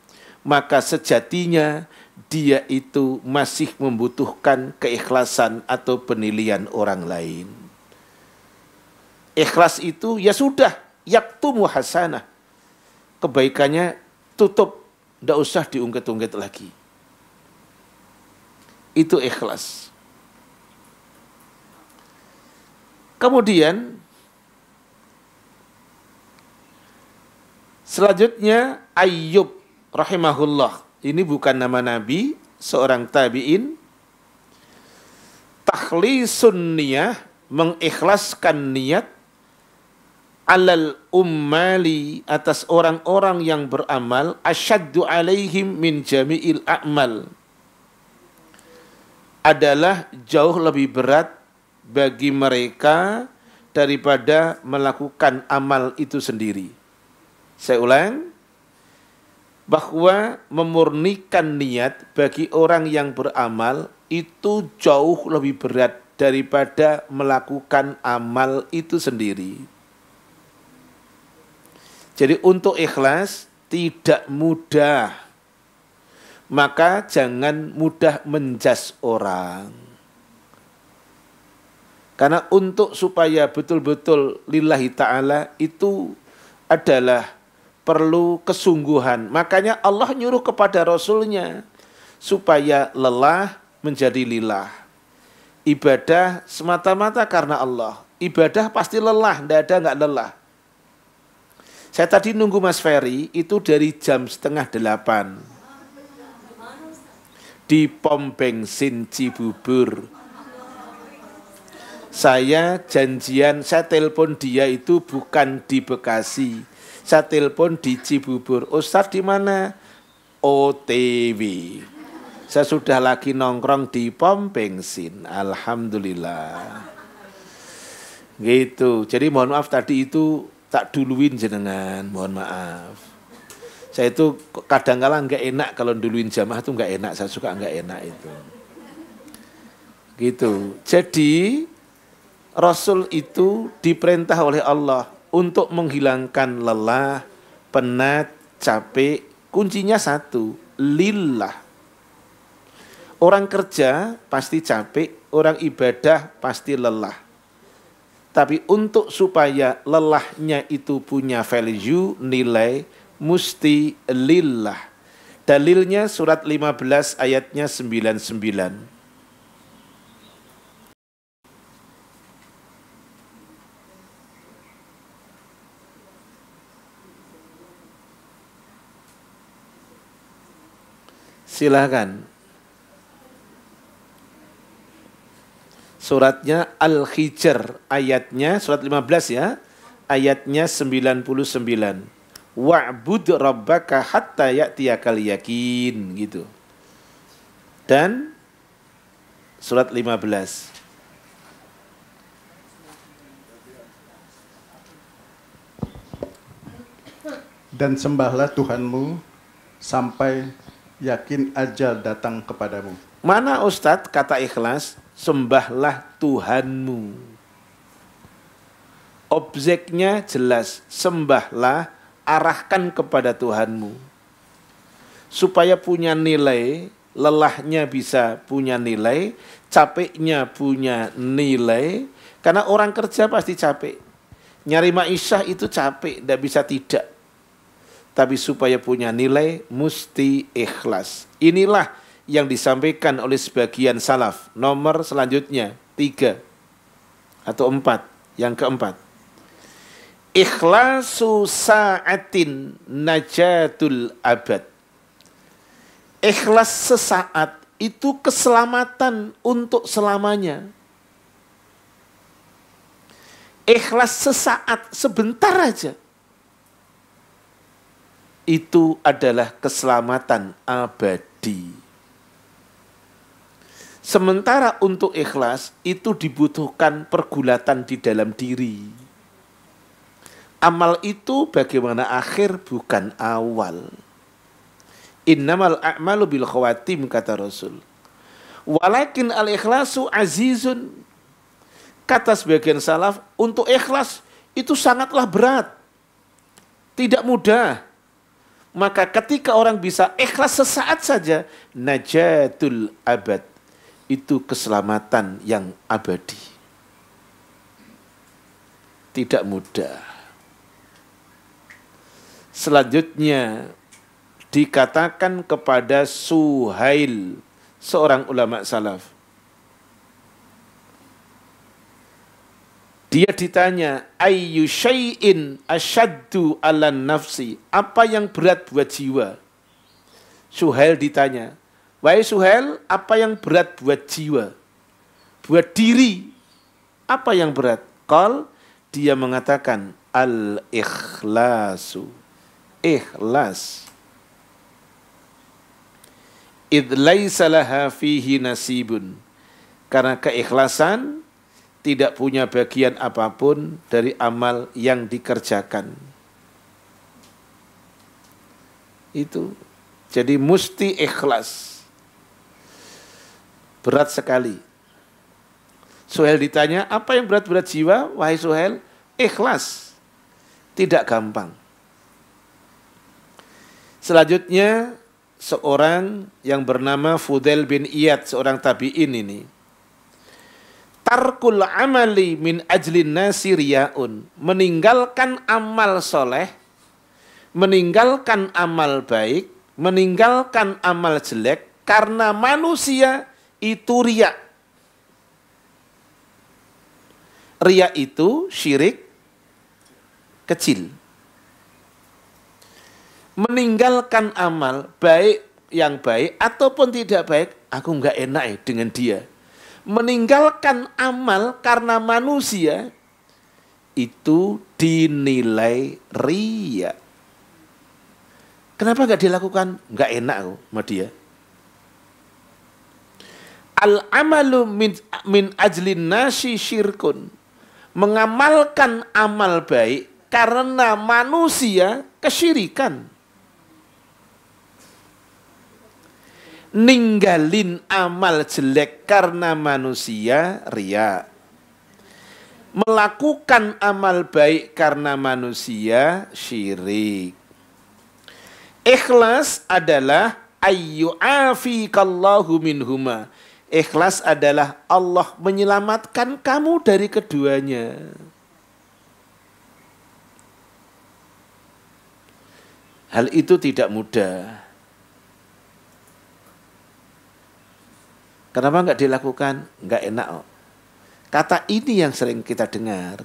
maka sejatinya dia itu masih membutuhkan keikhlasan atau penilaian orang lain. Ikhlas itu ya sudah, yaktumu hasanah. Kebaikannya tutup, tidak usah diungkit-ungkit lagi. Itu ikhlas. Kemudian selanjutnya Ayyub rahimahullah. Ini bukan nama nabi, seorang tabi'in. Takhlisun niyah, mengikhlaskan niat alal ummali, atas orang-orang yang beramal, asyaddu alaihim min jami'il a'mal, adalah jauh lebih berat bagi mereka daripada melakukan amal itu sendiri. Saya ulang, bahwa memurnikan niat bagi orang yang beramal itu jauh lebih berat daripada melakukan amal itu sendiri. Jadi untuk ikhlas tidak mudah, maka jangan mudah menjas orang. Karena untuk supaya betul-betul lillahi ta'ala itu adalah perlu kesungguhan. Makanya Allah nyuruh kepada Rasulnya supaya lelah menjadi lillah. Ibadah semata-mata karena Allah. Ibadah pasti lelah, tidak ada nggak lelah. Saya tadi nunggu Mas Ferry itu dari jam 7:30 di pom bensin Cibubur. Saya janjian, saya telepon dia itu bukan di Bekasi. Saya telepon di Cibubur. Ustaz di mana? OTW. Saya sudah lagi nongkrong di pom bensin. Alhamdulillah. Gitu. Jadi mohon maaf tadi itu tak duluin jenengan. Mohon maaf. Saya itu kadang-kadang nggak enak kalau duluin jamaah itu nggak enak. Saya suka nggak enak itu. Gitu. Jadi Rasul itu diperintah oleh Allah untuk menghilangkan lelah, penat, capek. Kuncinya satu, lillah. Orang kerja pasti capek, orang ibadah pasti lelah. Tapi untuk supaya lelahnya itu punya value, nilai, musti lillah. Dalilnya surat 15 ayatnya 99. Silakan. Suratnya Al-Hijr, ayatnya surat 15 ya. ayatnya 99. Wa'bud rabbaka hatta ya'tiyakal yakin, gitu. Dan surat 15. Dan sembahlah Tuhanmu sampai yakin ajal datang kepadamu. Mana Ustadz kata ikhlas? Sembahlah Tuhanmu. Objeknya jelas, sembahlah, arahkan kepada Tuhanmu. Supaya punya nilai, lelahnya bisa punya nilai, capeknya punya nilai. Karena orang kerja pasti capek. Nyari ma'isyah itu capek, tidak bisa tidak. Tapi supaya punya nilai, mesti ikhlas. Inilah yang disampaikan oleh sebagian salaf. Nomor selanjutnya, 3 atau 4. Yang keempat. Ikhlasu sa'atin najatul abad. Ikhlas sesaat itu keselamatan untuk selamanya. Ikhlas sesaat, sebentar aja. Itu adalah keselamatan abadi. Sementara untuk ikhlas itu dibutuhkan pergulatan di dalam diri. Amal itu bagaimana akhir bukan awal. Innamal a'malu bil khawatim, kata Rasul. Walakin al-ikhlasu azizun. Kata sebagian salaf, untuk ikhlas itu sangatlah berat. Tidak mudah. Maka ketika orang bisa ikhlas sesaat saja, najatul abad. Itu keselamatan yang abadi. Tidak mudah. Selanjutnya dikatakan kepada Suhail, seorang ulama salaf. Dia ditanya, ayyu syai'in asyaddu 'alan nafsi? Apa yang berat buat jiwa? Suhail ditanya, wahai Suhail, apa yang berat buat jiwa? Buat diri, apa yang berat? Qal, dia mengatakan, al-ikhlasu. Ikhlas. Idh laisa laha fihi nasibun. Karena keikhlasan tidak punya bagian apapun dari amal yang dikerjakan. Itu. Jadi mesti ikhlas. Berat sekali. Suhail ditanya, apa yang berat-berat jiwa? Wahai Suhail, ikhlas. Tidak gampang. Selanjutnya, seorang yang bernama Fudail bin Iyad, seorang tabi'in ini. Tarkul amali min ajlin nasi riyaun. Meninggalkan amal soleh, meninggalkan amal baik, meninggalkan amal jelek, karena manusia itu riya. Riya itu syirik kecil. Meninggalkan amal baik, yang baik ataupun tidak baik, aku nggak enak dengan dia. Meninggalkan amal karena manusia itu dinilai riya. Kenapa nggak dilakukan? Nggak enak aku sama dia. Al-amalu min ajlin nasi syirkun. Mengamalkan amal baik karena manusia kesyirikan. Ninggalin amal jelek karena manusia riya. Melakukan amal baik karena manusia syirik. Ikhlas adalah ayyu'afikallahu minhuma. Ikhlas adalah Allah menyelamatkan kamu dari keduanya. Hal itu tidak mudah. Kenapa nggak dilakukan? Nggak enak. Kata ini yang sering kita dengar.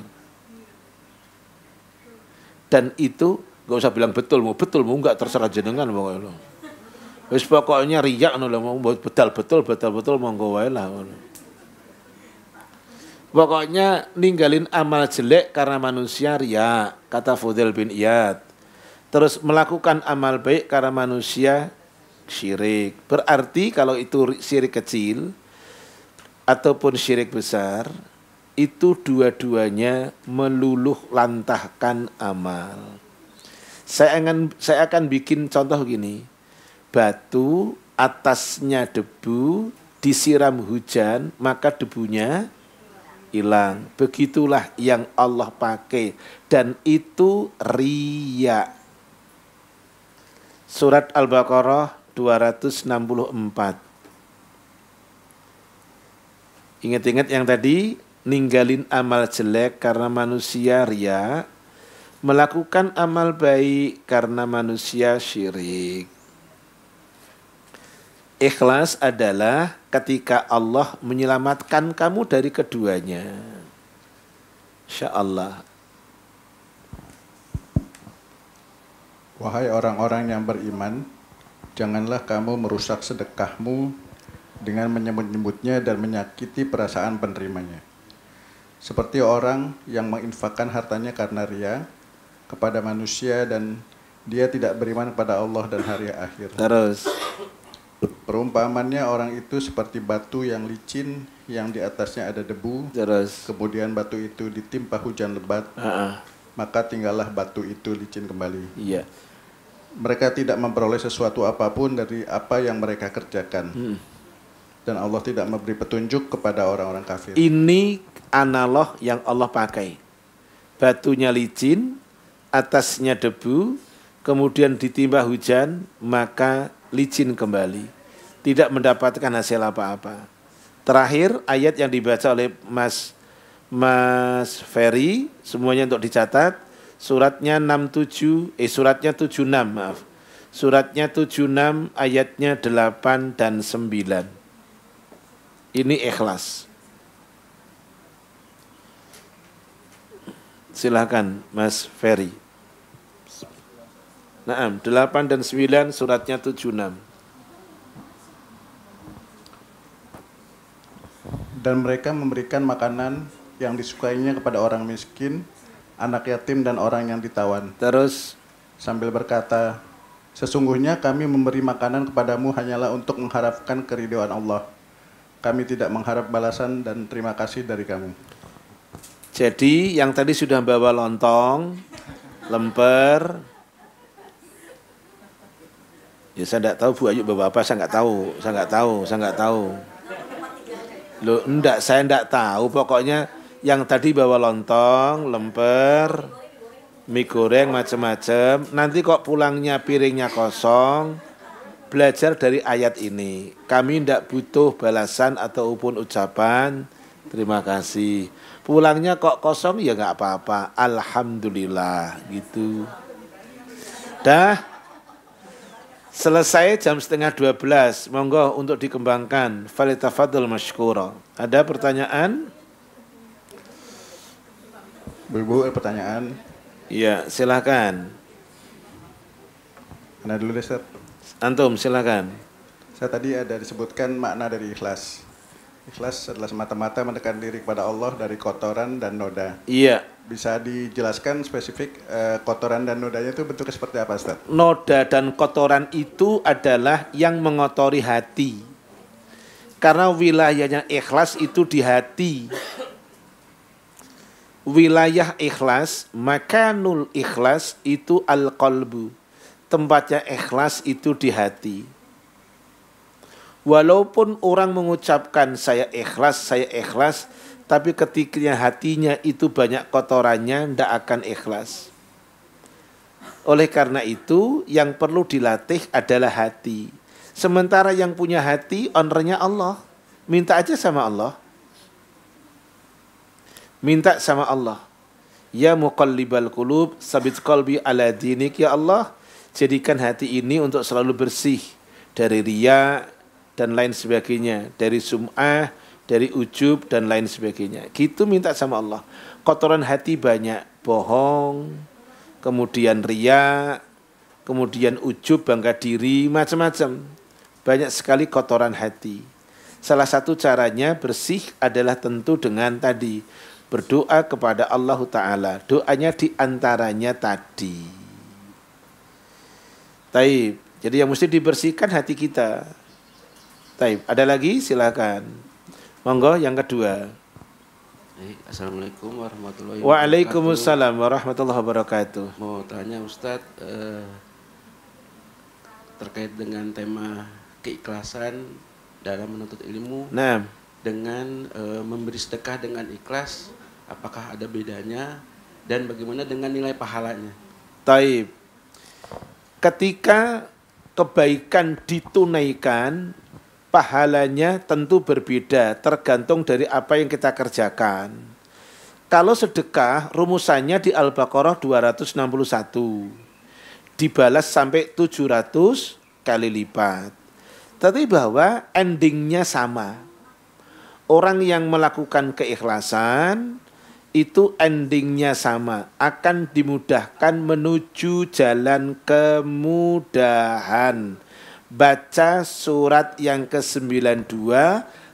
Dan itu nggak usah bilang betul mau nggak terserah jenengan mau lo. Wis pokoknya riak no mau betul monggo wae lah. Pokoknya ninggalin amal jelek karena manusia riya, kata Fudail bin Iyad. Terus melakukan amal baik karena manusia syirik. Berarti kalau itu syirik kecil ataupun syirik besar, itu dua-duanya meluluh lantahkan amal. Saya akan bikin contoh gini. Batu atasnya debu, disiram hujan, maka debunya hilang. Begitulah yang Allah pakai, dan itu riya. Surat Al-Baqarah 264. Ingat-ingat yang tadi, ninggalin amal jelek karena manusia riya, melakukan amal baik karena manusia syirik. Ikhlas adalah ketika Allah menyelamatkan kamu dari keduanya. Insya Allah. Wahai orang-orang yang beriman, janganlah kamu merusak sedekahmu dengan menyebut-nyebutnya dan menyakiti perasaan penerimanya. Seperti orang yang menginfakkan hartanya karena riya kepada manusia dan dia tidak beriman kepada Allah dan hari akhir. Terus. Perumpamannya orang itu seperti batu yang licin yang di atasnya ada debu. Terus. Kemudian batu itu ditimpa hujan lebat. Maka tinggallah batu itu licin kembali. Iya. Mereka tidak memperoleh sesuatu apapun dari apa yang mereka kerjakan. Dan Allah tidak memberi petunjuk kepada orang-orang kafir. Ini analog yang Allah pakai. Batunya licin, atasnya debu, kemudian ditimpa hujan, maka licin kembali. Tidak mendapatkan hasil apa-apa. Terakhir ayat yang dibaca oleh Mas Ferry, semuanya untuk dicatat. Suratnya 76, maaf. Suratnya 76, ayatnya 8 dan 9. Ini ikhlas. Silakan Mas Ferry. Naam, 8 dan 9 suratnya 76. Dan mereka memberikan makanan yang disukainya kepada orang miskin, anak yatim dan orang yang ditawan. Terus sambil berkata, sesungguhnya kami memberi makanan kepadamu hanyalah untuk mengharapkan keridhaan Allah. Kami tidak mengharap balasan dan terima kasih dari kamu. Jadi yang tadi sudah bawa lontong, lemper. Ya saya tidak tahu Bu Ayu bawa apa, saya nggak tahu. Loh, enggak, saya enggak tahu. Pokoknya yang tadi bawa lontong, lemper, mie goreng, macam-macam. Nanti kok pulangnya piringnya kosong. Belajar dari ayat ini. Kami enggak butuh balasan ataupun ucapan terima kasih. Pulangnya kok kosong, ya enggak apa-apa. Alhamdulillah, gitu. Dah. Selesai jam 11:30. Monggo untuk dikembangkan. Falitafadul masykura. Ada pertanyaan? Bu, pertanyaan. Iya, silakan. Anda dulu deh, Ustaz. Antum, silakan. Saya tadi ada disebutkan makna dari ikhlas. Ikhlas adalah semata-mata mendekatkan diri kepada Allah dari kotoran dan noda. Iya. Bisa dijelaskan spesifik kotoran dan nodanya itu bentuknya seperti apa, Ustaz? Noda dan kotoran itu adalah yang mengotori hati. Karena wilayahnya ikhlas itu di hati. Wilayah ikhlas, makanul ikhlas itu al-qalbu. Tempatnya ikhlas itu di hati. Walaupun orang mengucapkan saya ikhlas, tapi ketika hatinya itu banyak kotorannya, tidak akan ikhlas. Oleh karena itu, yang perlu dilatih adalah hati. Sementara yang punya hati, ownernya Allah. Minta aja sama Allah. Minta sama Allah. Ya muqallibal qulub, sabit qalbi ala dinik. Ya Allah, jadikan hati ini untuk selalu bersih dari riya dan lain sebagainya, dari sum'ah, dari ujub dan lain sebagainya. Gitu minta sama Allah. Kotoran hati banyak, bohong, kemudian riya, kemudian ujub, bangga diri, macam-macam. Banyak sekali kotoran hati. Salah satu caranya bersih adalah tentu dengan tadi berdoa kepada Allah Ta'ala. Doanya diantaranya tadi. Taib. Jadi yang mesti dibersihkan hati kita. Taib. Ada lagi? Silakan. Monggo yang kedua. Assalamualaikum warahmatullahi wabarakatuh. Waalaikumsalam warahmatullahi wabarakatuh. Mau tanya Ustadz terkait dengan tema keikhlasan dalam menuntut ilmu. Nah, dengan memberi sedekah dengan ikhlas, apakah ada bedanya dan bagaimana dengan nilai pahalanya? taib. Ketika kebaikan ditunaikan, pahalanya tentu berbeda tergantung dari apa yang kita kerjakan. Kalau sedekah rumusannya di Al-Baqarah 261. Dibalas sampai 700 kali lipat. Tapi bahwa endingnya sama. Orang yang melakukan keikhlasan itu endingnya sama, akan dimudahkan menuju jalan kemudahan. Baca surat yang ke-92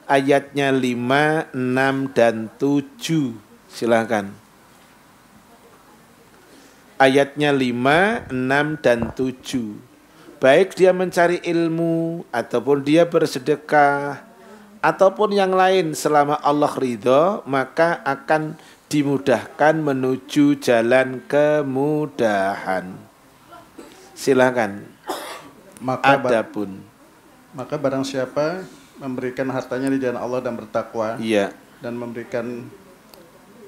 ayatnya 5, 6, dan 7. Silakan. Ayatnya 5, 6, dan 7. Baik dia mencari ilmu ataupun dia bersedekah ataupun yang lain selama Allah ridho, maka akan dimudahkan menuju jalan kemudahan. Silakan. Maka barang siapa memberikan hartanya di jalan Allah dan bertakwa, iya, dan memberikan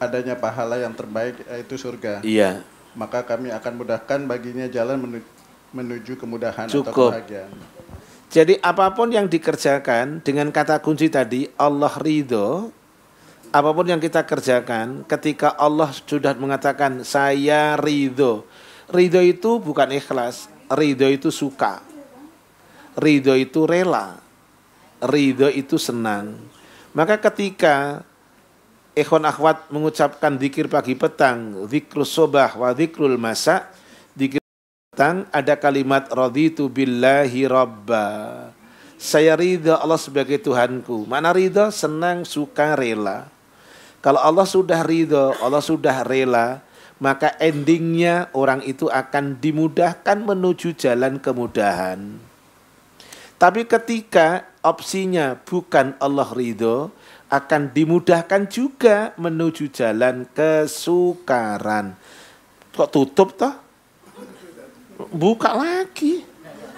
adanya pahala yang terbaik yaitu surga, iya, maka kami akan mudahkan baginya jalan menuju kemudahan atau cukup. kebahagiaan. Jadi apapun yang dikerjakan dengan kata kunci tadi Allah ridho, apapun yang kita kerjakan ketika Allah sudah mengatakan saya ridho. Ridho itu bukan ikhlas, ridho itu suka. Ridho itu rela, ridho itu senang. Maka ketika ikhwan akhwat mengucapkan zikir pagi petang, zikrus sobah wa zikrul masa, zikir petang ada kalimat raditu billahi rabba. Saya ridho Allah sebagai Tuhanku. Mana ridho? Senang, suka, rela. Kalau Allah sudah ridho, Allah sudah rela, maka endingnya orang itu akan dimudahkan menuju jalan kemudahan. Tapi ketika opsinya bukan Allah ridho, akan dimudahkan juga menuju jalan kesukaran. Kok tutup toh? Buka lagi.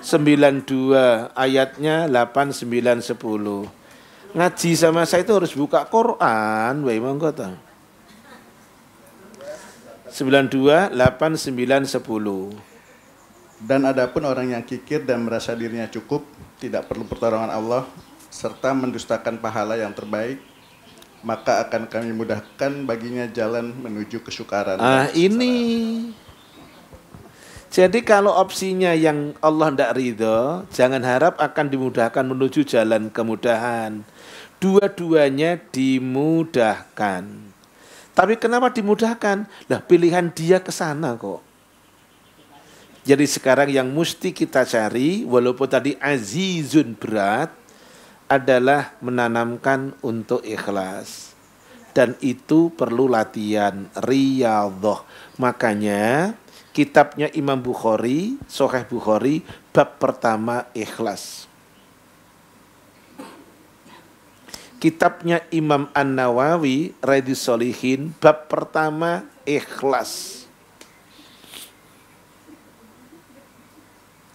92 ayatnya 8, 9, 10. Ngaji sama saya itu harus buka Quran. Woi monggo toh. 92, 8, 9, 10. Dan adapun orang yang kikir dan merasa dirinya cukup, tidak perlu pertolongan Allah, serta mendustakan pahala yang terbaik, maka akan kami mudahkan baginya jalan menuju kesukaran. Ini. Jadi kalau opsinya yang Allah tidak ridho, jangan harap akan dimudahkan menuju jalan kemudahan. Dua-duanya dimudahkan. Tapi kenapa dimudahkan? Lah pilihan dia ke sana kok. Jadi sekarang yang mesti kita cari, walaupun tadi azizun berat, adalah menanamkan untuk ikhlas. Dan itu perlu latihan, riyadhah. Makanya kitabnya Imam Bukhari, Sahih Bukhari, bab pertama ikhlas. Kitabnya Imam An-Nawawi, Riyadhus Shalihin, bab pertama ikhlas.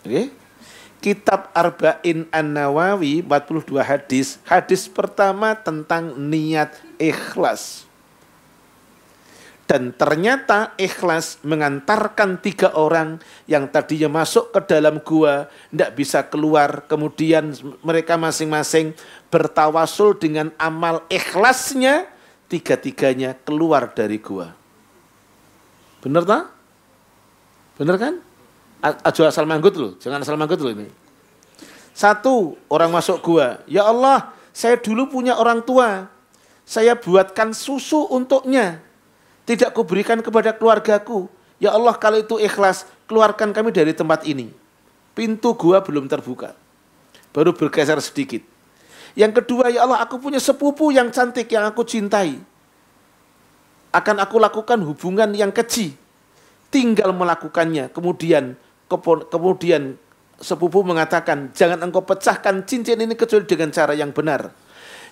Oke. Kitab Arba'in An-Nawawi 42 hadis. Hadis pertama tentang niat ikhlas. Dan ternyata ikhlas mengantarkan 3 orang yang tadinya masuk ke dalam gua, tidak bisa keluar. Kemudian mereka masing-masing bertawasul dengan amal ikhlasnya, 3-tiganya keluar dari gua. Benar tak? Benar kan? Aja asal manggut loh, jangan asal manggut loh ini. 1, orang masuk gua, ya Allah, saya dulu punya orang tua, saya buatkan susu untuknya, tidak kuberikan kepada keluargaku. Ya Allah, kalau itu ikhlas, keluarkan kami dari tempat ini. Pintu gua belum terbuka, baru bergeser sedikit. Yang kedua, ya Allah, aku punya sepupu yang cantik yang aku cintai. Akan aku lakukan hubungan yang keji. Tinggal melakukannya. Kemudian sepupu mengatakan, jangan engkau pecahkan cincin ini kecuali dengan cara yang benar.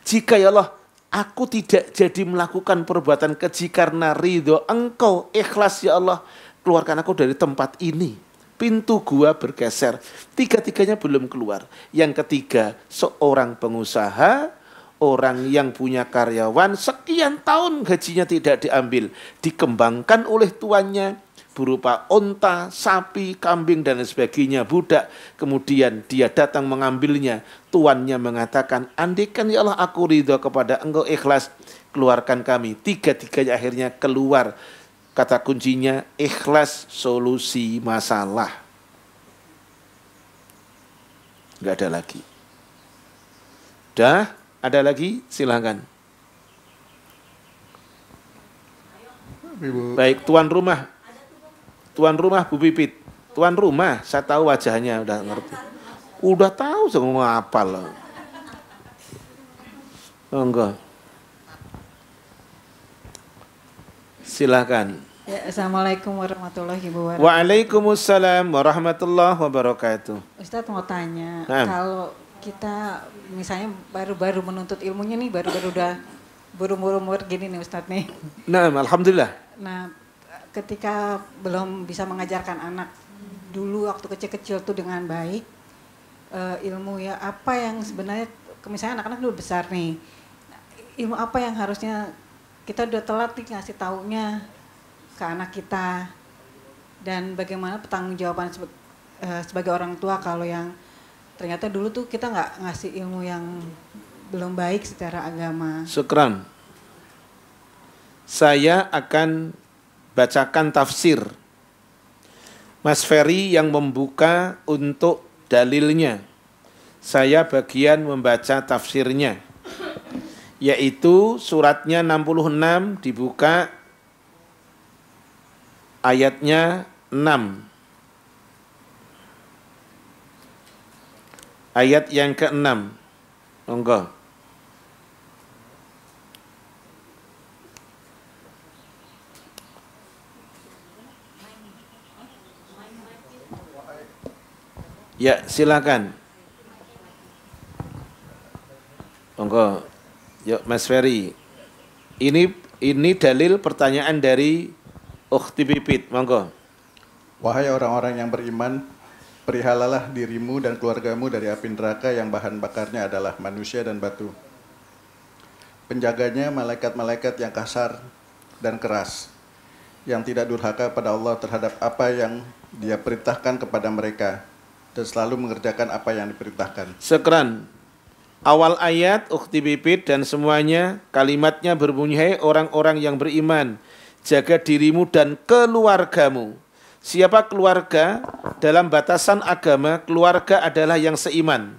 Jika ya Allah, aku tidak jadi melakukan perbuatan keji karena ridho engkau, ikhlas ya Allah, keluarkan aku dari tempat ini. Pintu gua bergeser. Tiga-tiganya belum keluar. Yang ketiga, seorang pengusaha, orang yang punya karyawan, sekian tahun gajinya tidak diambil, dikembangkan oleh tuannya, berupa onta, sapi, kambing, dan sebagainya, budak. Kemudian dia datang mengambilnya. Tuannya mengatakan, andaikan ya Allah aku ridho kepada engkau, ikhlas, keluarkan kami. Tiga-tiganya akhirnya keluar. Kata kuncinya, ikhlas solusi masalah. Enggak ada lagi. Dah, ada lagi? Silakan. Baik, tuan rumah. Tuan rumah Bu Pipit, tuan rumah, saya tahu wajahnya, udah ngerti. Udah tahu, semua ngapal. Oh, enggak. Silakan. Ya, Assalamualaikum warahmatullahi wabarakatuh. Waalaikumsalam warahmatullahi wabarakatuh. Ustadz mau tanya, Nah. kalau kita misalnya baru-baru menuntut ilmunya nih, baru-baru udah berumur-umur gini nih Ustadz nih. Nah, alhamdulillah. Nah, ketika belum bisa mengajarkan anak dulu waktu kecil-kecil tuh dengan baik, ilmu ya apa yang sebenarnya, misalnya anak-anak dulu besar nih, ilmu apa yang harusnya kita udah telat nih ngasih taunya ke anak kita, dan bagaimana pertanggungjawaban sebagai orang tua kalau yang ternyata dulu tuh kita nggak ngasih ilmu yang belum baik secara agama. Syukran. Saya akan bacakan tafsir Mas Ferry yang membuka untuk dalilnya. Saya bagian membaca tafsirnya, yaitu suratnya 66 dibuka ayatnya 6. Ayat yang ke-6. Monggo. Ya, silakan. Monggo. Yuk, Mas Ferry. Ini dalil pertanyaan dari Ukhti Pipit. Monggo. Wahai orang-orang yang beriman, perihalalah dirimu dan keluargamu dari api neraka yang bahan bakarnya adalah manusia dan batu. Penjaganya malaikat-malaikat yang kasar dan keras, yang tidak durhaka pada Allah terhadap apa yang Dia perintahkan kepada mereka, dan selalu mengerjakan apa yang diperintahkan. Sekran. Awal ayat Ukhti Pipit dan semuanya kalimatnya berbunyi, hai orang-orang yang beriman, jaga dirimu dan keluargamu. Siapa keluarga? Dalam batasan agama, keluarga adalah yang seiman.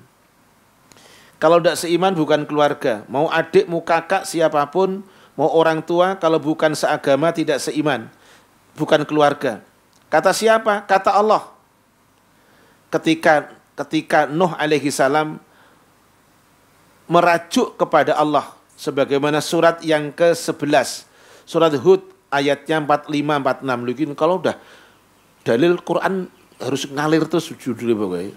Kalau tidak seiman bukan keluarga. Mau adik, mau kakak, siapapun, mau orang tua, kalau bukan seagama tidak seiman. Bukan keluarga. Kata siapa? Kata Allah. Ketika Nuh alaihi salam merajuk kepada Allah, sebagaimana surat yang ke-11, surat Hud ayatnya 45-46. Mungkin kalau udah dalil Quran harus ngalir terus judulnya pokoknya.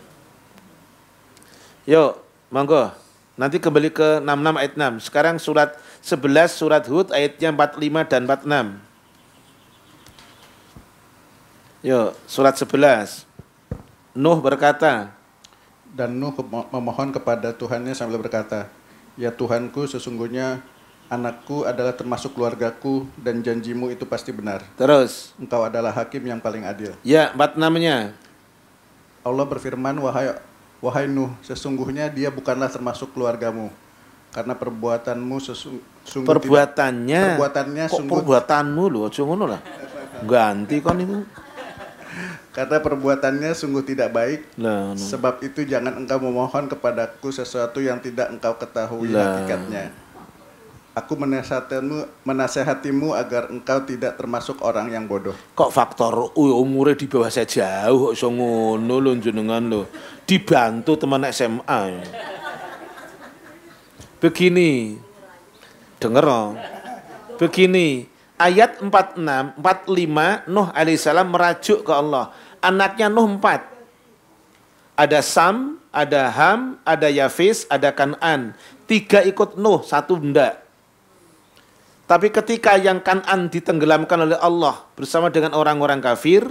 Yuk, monggo. Nanti kembali ke 66 ayat 6. Sekarang surat 11 surat Hud ayatnya 45 dan 46. Yuk, surat 11. Nuh berkata, Dan Nuh memohon kepada Tuhannya sambil berkata, Ya Tuhanku, sesungguhnya anakku adalah termasuk keluargaku dan janjimu itu pasti benar. terus. Engkau adalah hakim yang paling adil. Ya, 46-nya. Allah berfirman, Wahai Nuh, sesungguhnya dia bukanlah termasuk keluargamu, karena perbuatanmu sungguh Perbuatannya. perbuatannya Kok sungguh perbuatanmu lho, aja ngono lah. Ganti kan itu. karena perbuatannya sungguh tidak baik. Lah, Sebab itu jangan engkau memohon kepadaku sesuatu yang tidak engkau ketahui Lah. hakikatnya. Aku menasehatimu agar engkau tidak termasuk orang yang bodoh. kok faktor umurnya di bawah saya jauh, kok iso ngono lho jenengan lho. Dibantu teman SMA. Begini, denger oh. Begini, ayat 46, 45 Nuh alaihissalam merajuk ke Allah. Anaknya Nuh 4. Ada Sam, ada Ham, ada Yafis, ada Kan'an. 3 ikut Nuh, 1 enggak. Tapi ketika yang Kan'an ditenggelamkan oleh Allah bersama dengan orang-orang kafir,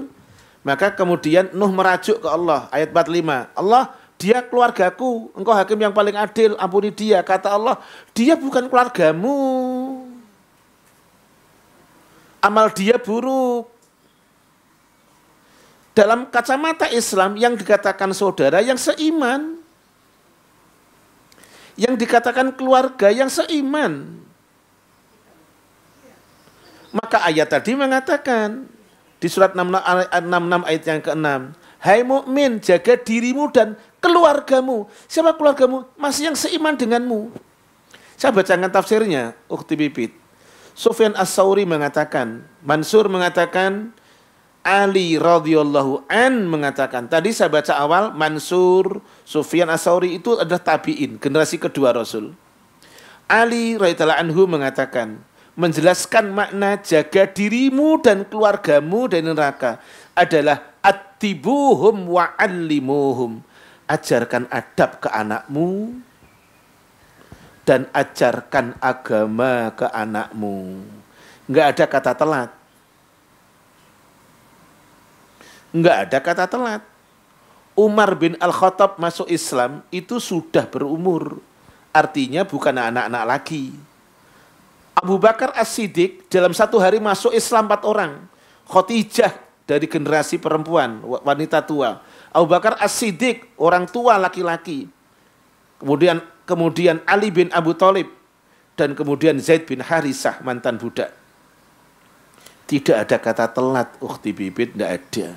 maka kemudian Nuh merajuk ke Allah. Ayat 45, Allah, dia keluargaku, engkau hakim yang paling adil, ampuni dia. Kata Allah, dia bukan keluargamu. Amal dia buruk. Dalam kacamata Islam yang dikatakan saudara yang seiman. Yang dikatakan keluarga yang seiman. Maka ayat tadi mengatakan di surat 66 ayat yang ke-6, hai mukmin, jaga dirimu dan keluargamu. Siapa keluargamu? Masih yang seiman denganmu. Saya bacakan tafsirnya, Ukhti Pipit. Sufyan As-Sauri mengatakan, Mansur mengatakan, Ali radhiyallahu an mengatakan. Tadi saya baca awal, Mansur, Sufyan As-Sauri itu adalah tabi'in, generasi kedua Rasul. Ali radhiyallahu anhu mengatakan, menjelaskan makna jaga dirimu dan keluargamu dari neraka adalah attibuhum wa'allimuhum. Ajarkan adab ke anakmu dan ajarkan agama ke anakmu. Enggak ada kata telat. Enggak ada kata telat. Umar bin Al-Khattab masuk Islam itu sudah berumur. Artinya bukan anak-anak lagi. Abu Bakar As-Siddiq dalam 1 hari masuk Islam 4 orang. Khadijah dari generasi perempuan, wanita tua. Abu Bakar As-Siddiq, orang tua laki-laki. Kemudian Ali bin Abu Thalib. Dan kemudian Zaid bin Harisah, mantan budak. Tidak ada kata telat, Ukhti Bibit, tidak ada.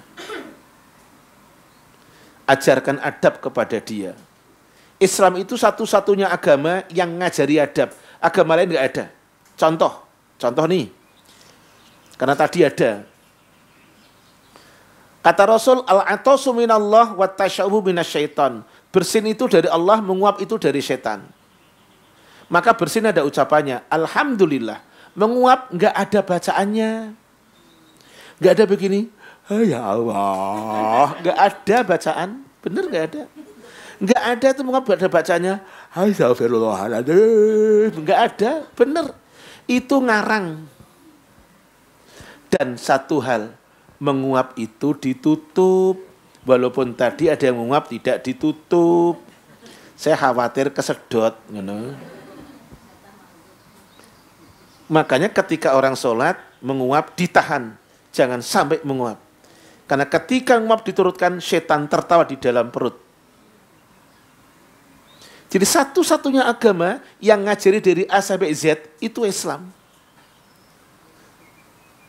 Ajarkan adab kepada dia. Islam itu satu-satunya agama yang ngajari adab. Agama lain tidak ada. Contoh nih. Karena tadi ada. Kata Rasul, al-atasu minallah wa tasya'uhu minasyaitan. Bersin itu dari Allah, menguap itu dari setan. Maka bersin ada ucapannya, alhamdulillah. Menguap enggak ada bacaannya. Enggak ada begini, ya Allah. Enggak ada bacaan, benar enggak ada. Enggak ada itu menguap enggak ada bacaannya. Astagfirullahaladzim. Enggak ada, benar. Itu ngarang. Dan satu hal, menguap itu ditutup. Walaupun tadi ada yang menguap tidak ditutup. Saya khawatir kesedot. Makanya ketika orang sholat menguap ditahan. Jangan sampai menguap. Karena ketika menguap diturutkan, setan tertawa di dalam perut. Jadi satu-satunya agama yang ngajari dari A sampai Z itu Islam.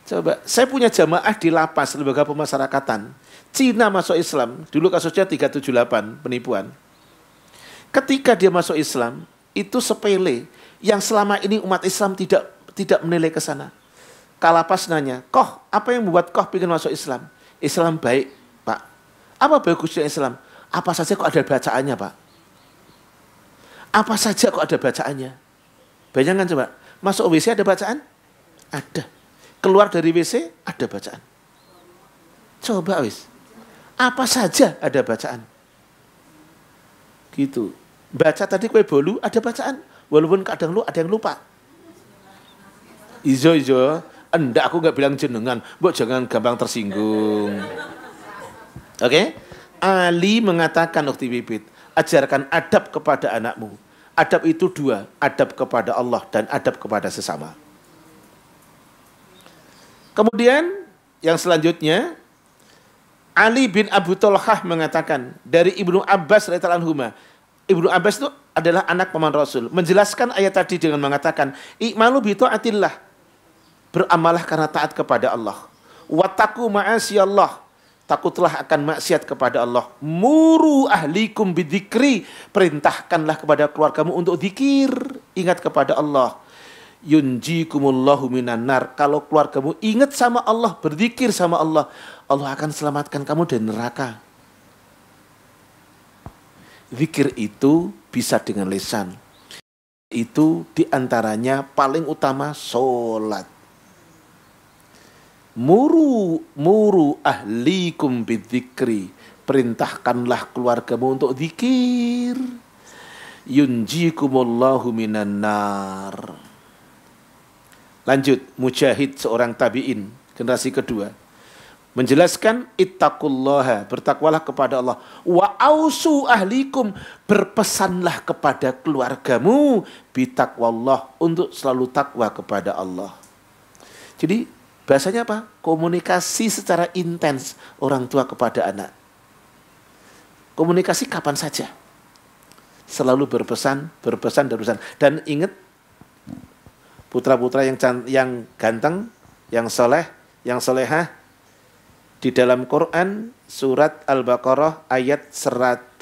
Coba, saya punya jamaah di lapas, lembaga pemasyarakatan. Cina masuk Islam, dulu kasusnya 378, penipuan. Ketika dia masuk Islam, itu sepele. Yang selama ini umat Islam tidak menilai ke sana. Kalapas nanya, Koh, apa yang membuat Koh ingin masuk Islam? Islam baik, Pak. Apa bagusnya Islam? Apa saja kok ada bacaannya, Pak? Apa saja kok ada bacaannya? Bayangkan coba, masuk WC ada bacaan? Ada. Keluar dari WC ada bacaan. Coba wis. Apa saja ada bacaan. Gitu. Baca tadi kue bolu ada bacaan. Walaupun kadang ada yang lupa. Ijo. Enggak, aku nggak bilang jenengan. Mbok jangan gampang tersinggung. Oke? Ali mengatakan Ukhti Bibit, ajarkan adab kepada anakmu. Adab itu 2, adab kepada Allah dan adab kepada sesama. Kemudian yang selanjutnya Ali bin Abu Thalhah mengatakan dari Ibnu Abbas radhiyallahu anhu. Ibnu Abbas itu adalah anak paman Rasul. Menjelaskan ayat tadi dengan mengatakan, "I'malu bi taatillah." Beramalah karena taat kepada Allah. Wattaqu ma'asiyallah. Takutlah akan maksiat kepada Allah. Muru ahlikum bidzikri. Perintahkanlah kepada keluargamu untuk zikir. Ingat kepada Allah. Yunjikumullahu minan nar. Kalau keluargamu ingat sama Allah, berzikir sama Allah, Allah akan selamatkan kamu dari neraka. Zikir itu bisa dengan lisan, itu diantaranya paling utama sholat. Muru ahlikum bidzikri, perintahkanlah keluargamu untuk zikir. Yunjikumullahu minan nar. Lanjut, Mujahid seorang tabi'in generasi kedua menjelaskan ittaqullaha, bertakwalah kepada Allah, wa ausu ahlikum, berpesanlah kepada keluargamu bitaqwallah, untuk selalu takwa kepada Allah. Jadi bahasanya apa? Komunikasi secara intens orang tua kepada anak. Komunikasi kapan saja. Selalu berpesan. Dan ingat, putra-putra yang ganteng, yang soleh, yang solehah, di dalam Quran surat Al-Baqarah ayat 181.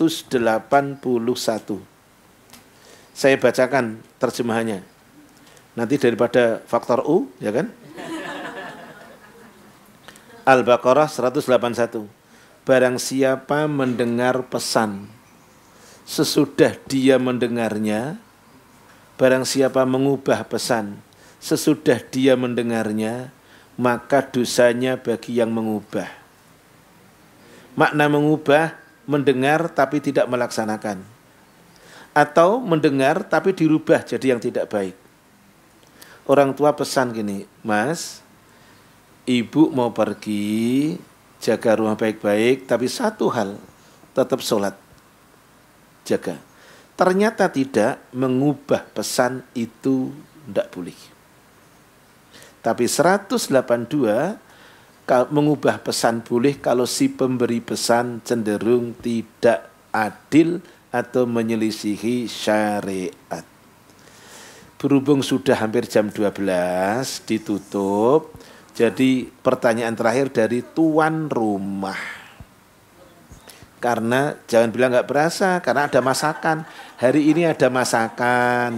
Saya bacakan terjemahannya. Nanti daripada faktor U, ya kan? Al-Baqarah 181. Barang siapa mendengar pesan, sesudah dia mendengarnya, barang siapa mengubah pesan, sesudah dia mendengarnya, maka dosanya bagi yang mengubah. Makna mengubah, mendengar tapi tidak melaksanakan. Atau mendengar tapi dirubah jadi yang tidak baik. Orang tua pesan gini, Mas, ibu mau pergi, jaga rumah baik-baik, tapi satu hal, tetap sholat. Jaga. Ternyata tidak, mengubah pesan itu tidak boleh. Tapi 182 mengubah pesan boleh kalau si pemberi pesan cenderung tidak adil atau menyelisihi syariat. Berhubung sudah hampir jam 12 ditutup, jadi pertanyaan terakhir dari tuan rumah. Karena jangan bilang nggak berasa, karena ada masakan. Hari ini ada masakan.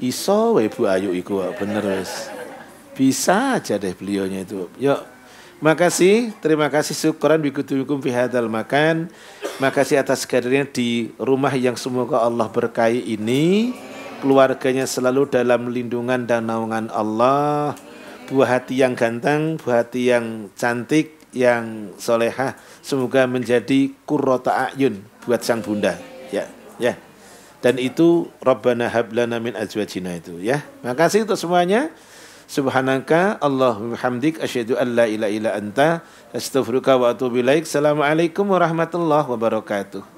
Iso Bu Ayu iku bener wis. Bisa aja deh beliaunya itu. Yuk. Makasih, terima kasih, syukran bikutubikum fi hadzal makan. Makasih atas kehadirannya di rumah yang semoga Allah berkahi ini. Keluarganya selalu dalam lindungan dan naungan Allah. Buah hati yang ganteng, buah hati yang cantik, yang solehah, semoga menjadi qurrata a'yun buat sang bunda. Ya, ya. Dan itu Rabbana hablana min azwajina itu, ya. Makasih untuk semuanya. Subhanaka Allahumma hamdik asyhadu an la ilaha illa anta astaghfiruka wa atubu ilaik. Assalamualaikum warahmatullahi wabarakatuh.